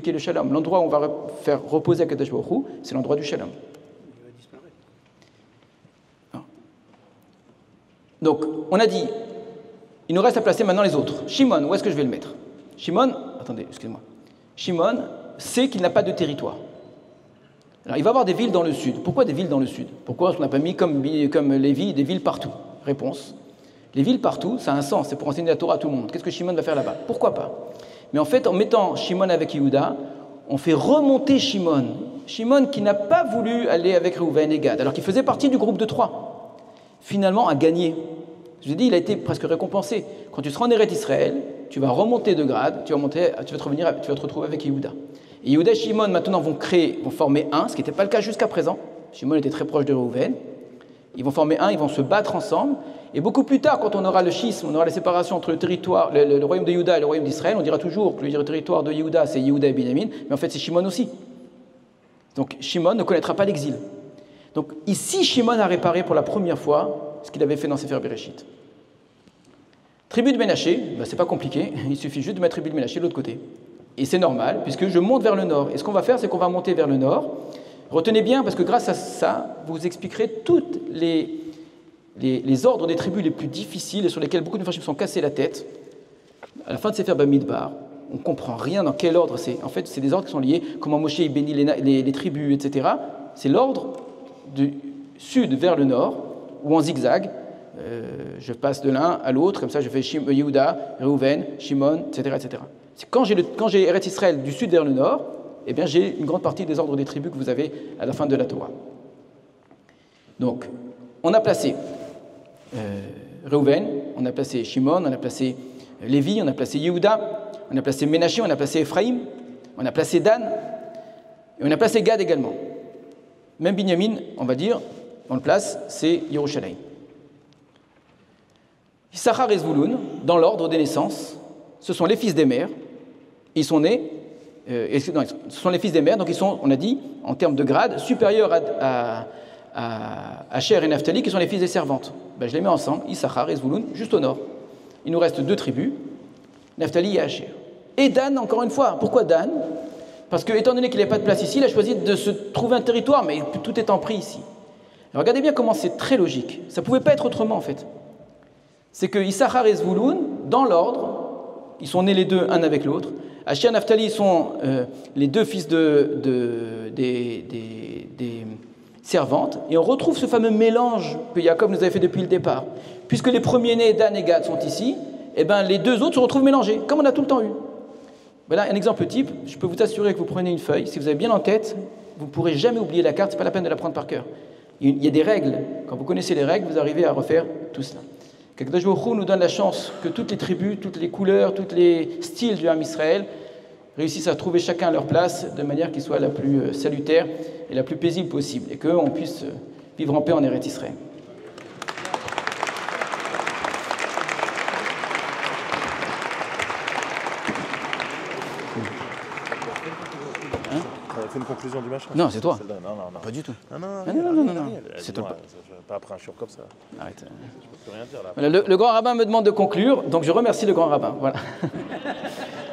qui est le shalom. L'endroit où on va faire reposer Akadosh Baruch Hu, c'est l'endroit du shalom. Donc, on a dit, il nous reste à placer maintenant les autres. Shimon, où est-ce que je vais le mettre? Shimon, attendez, excusez-moi. Shimon sait qu'il n'a pas de territoire. Alors, il va avoir des villes dans le sud. Pourquoi des villes dans le sud? Pourquoi on n'a pas mis comme Lévi des villes partout? Réponse. Les villes partout, ça a un sens, c'est pour enseigner la Torah à tout le monde. Qu'est-ce que Shimon va faire là-bas? Pourquoi pas? Mais en fait, en mettant Shimon avec Yehuda, on fait remonter Shimon. Shimon qui n'a pas voulu aller avec Reuven et Gad, alors qu'il faisait partie du groupe de 3. Finalement, a gagné. Je vous ai dit, il a été presque récompensé. Quand tu seras en Eretz Israël, tu vas remonter de grade, tu vas te retrouver avec Yehuda. Et Yehuda et Shimon, maintenant, vont former un, ce qui n'était pas le cas jusqu'à présent. Shimon était très proche de Reuven. Ils vont former un, ils vont se battre ensemble. Et beaucoup plus tard, quand on aura le schisme, on aura la séparation entre le royaume de Yehuda et le royaume d'Israël, on dira toujours que le territoire de Yehuda, c'est Yehuda et Binyamin, mais en fait, c'est Shimon aussi. Donc, Shimon ne connaîtra pas l'exil. Donc, ici, Shimon a réparé pour la première fois ce qu'il avait fait dans Sefer Bereshit. Tribu de Ménaché, c'est pas compliqué, il suffit juste de mettre tribu de Ménaché de l'autre côté. Et c'est normal, puisque je monte vers le nord. Et ce qu'on va faire, c'est qu'on va monter vers le nord. Retenez bien, parce que grâce à ça, vous expliquerez toutes les ordres des tribus les plus difficiles et sur lesquels beaucoup de Mepharshim sont cassés la tête. À la fin de Sefer Bamidbar, on ne comprend rien dans quel ordre c'est. En fait, c'est des ordres qui sont liés, comment Moshe il bénit les tribus, etc. C'est l'ordre du sud vers le nord, ou en zigzag. Je passe de l'un à l'autre, comme ça je fais Yehuda, Reuven, Shimon, etc. etc. Quand j'ai Eretz Israël du sud vers le nord, eh bien j'ai une grande partie des ordres des tribus que vous avez à la fin de la Torah. Donc, On a placé Reuven, on a placé Shimon, on a placé Lévi, on a placé Yehuda, on a placé Ménaché, on a placé Ephraïm, on a placé Dan, et on a placé Gad également. Même Binyamin, on va dire, on le place, c'est Yerushalayim. Issachar et Zvouloun, dans l'ordre des naissances, ce sont les fils des mères. Ils sont nés, ce sont les fils des mères, donc ils sont, on a dit, en termes de grade, supérieurs à Asher et Naphtali, qui sont les fils des servantes. Ben, je les mets ensemble, Issachar et Zvouloun, juste au nord. Il nous reste 2 tribus, Naphtali et Asher. Et Dan, encore une fois, pourquoi Dan? Parce que, étant donné qu'il n'y a pas de place ici, il a choisi de se trouver un territoire, mais tout étant pris ici. Alors, regardez bien comment c'est très logique. Ça ne pouvait pas être autrement, en fait. C'est que Issachar et Zvouloun, dans l'ordre, ils sont nés les deux, un avec l'autre. Asher et Naphtali sont les 2 fils des servantes. Et on retrouve ce fameux mélange que Jacob nous avait fait depuis le départ. Puisque les premiers-nés, Dan et Gad, sont ici, et ben les 2 autres se retrouvent mélangés, comme on a tout le temps eu. Voilà un exemple type. Je peux vous assurer que vous prenez une feuille, si vous avez bien en tête, vous ne pourrez jamais oublier la carte, ce n'est pas la peine de la prendre par cœur. Il y a des règles. Quand vous connaissez les règles, vous arrivez à refaire tout cela. Qu'Akadosh Baruch Hu nous donne la chance que toutes les tribus, toutes les couleurs, tous les styles du Ham Israël réussissent à trouver chacun leur place de manière qui soit la plus salutaire et la plus paisible possible, et qu'on puisse vivre en paix en Eretz Israël. Fait une conclusion du machin. Non, c'est toi. Non. Pas du tout. Non. C'est toi. Pas après un shiur comme ça. Arrête. Je peux plus rien dire là. Voilà, le grand rabbin me demande de conclure, donc je remercie le grand rabbin. Voilà.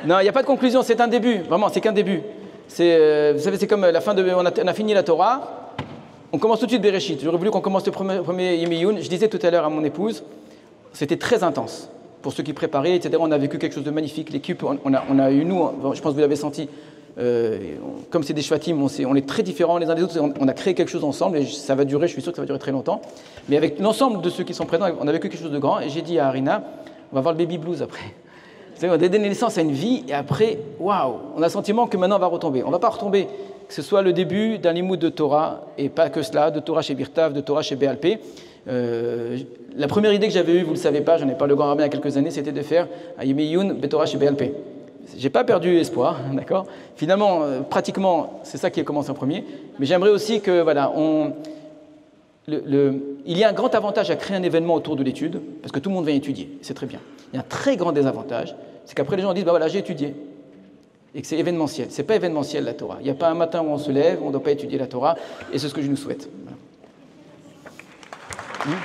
Non, il n'y a pas de conclusion, c'est un début. Vraiment, c'est qu'un début. Vous savez, c'est comme la fin de. On a fini la Torah. On commence tout de suite Bereshit. J'aurais voulu qu'on commence le premier Yemiyun. Je disais tout à l'heure à mon épouse, c'était très intense. Pour ceux qui préparaient, etc., on a vécu quelque chose de magnifique. L'équipe, on a eu, nous, je pense que vous l'avez senti, comme c'est des shvatim, on est très différents les uns des autres, on a créé quelque chose ensemble, et ça va durer, je suis sûr que ça va durer très longtemps. Mais avec l'ensemble de ceux qui sont présents, on a vécu quelque chose de grand, et j'ai dit à Arina, on va voir le baby blues après. On a donné naissance à une vie, et après, waouh, on a le sentiment que maintenant on va retomber. On ne va pas retomber, que ce soit le début d'un limoud de Torah, et pas que cela, de Torah chez Birtav, de Torah chez BLP. La première idée que j'avais eue, vous ne le savez pas, j'en ai parlé au grand rabbin il y a quelques années, c'était de faire un Yemiyun Betorah chez BLP. J'ai pas perdu espoir, d'accord. Finalement, pratiquement, c'est ça qui a commencé en premier. Mais j'aimerais aussi que, voilà, il y a un grand avantage à créer un événement autour de l'étude, parce que tout le monde vient étudier, c'est très bien. Il y a un très grand désavantage, c'est qu'après les gens disent, bah voilà, j'ai étudié. Et que c'est événementiel. C'est pas événementiel la Torah. Il n'y a pas un matin où on se lève, on ne doit pas étudier la Torah, et c'est ce que je nous souhaite. Voilà.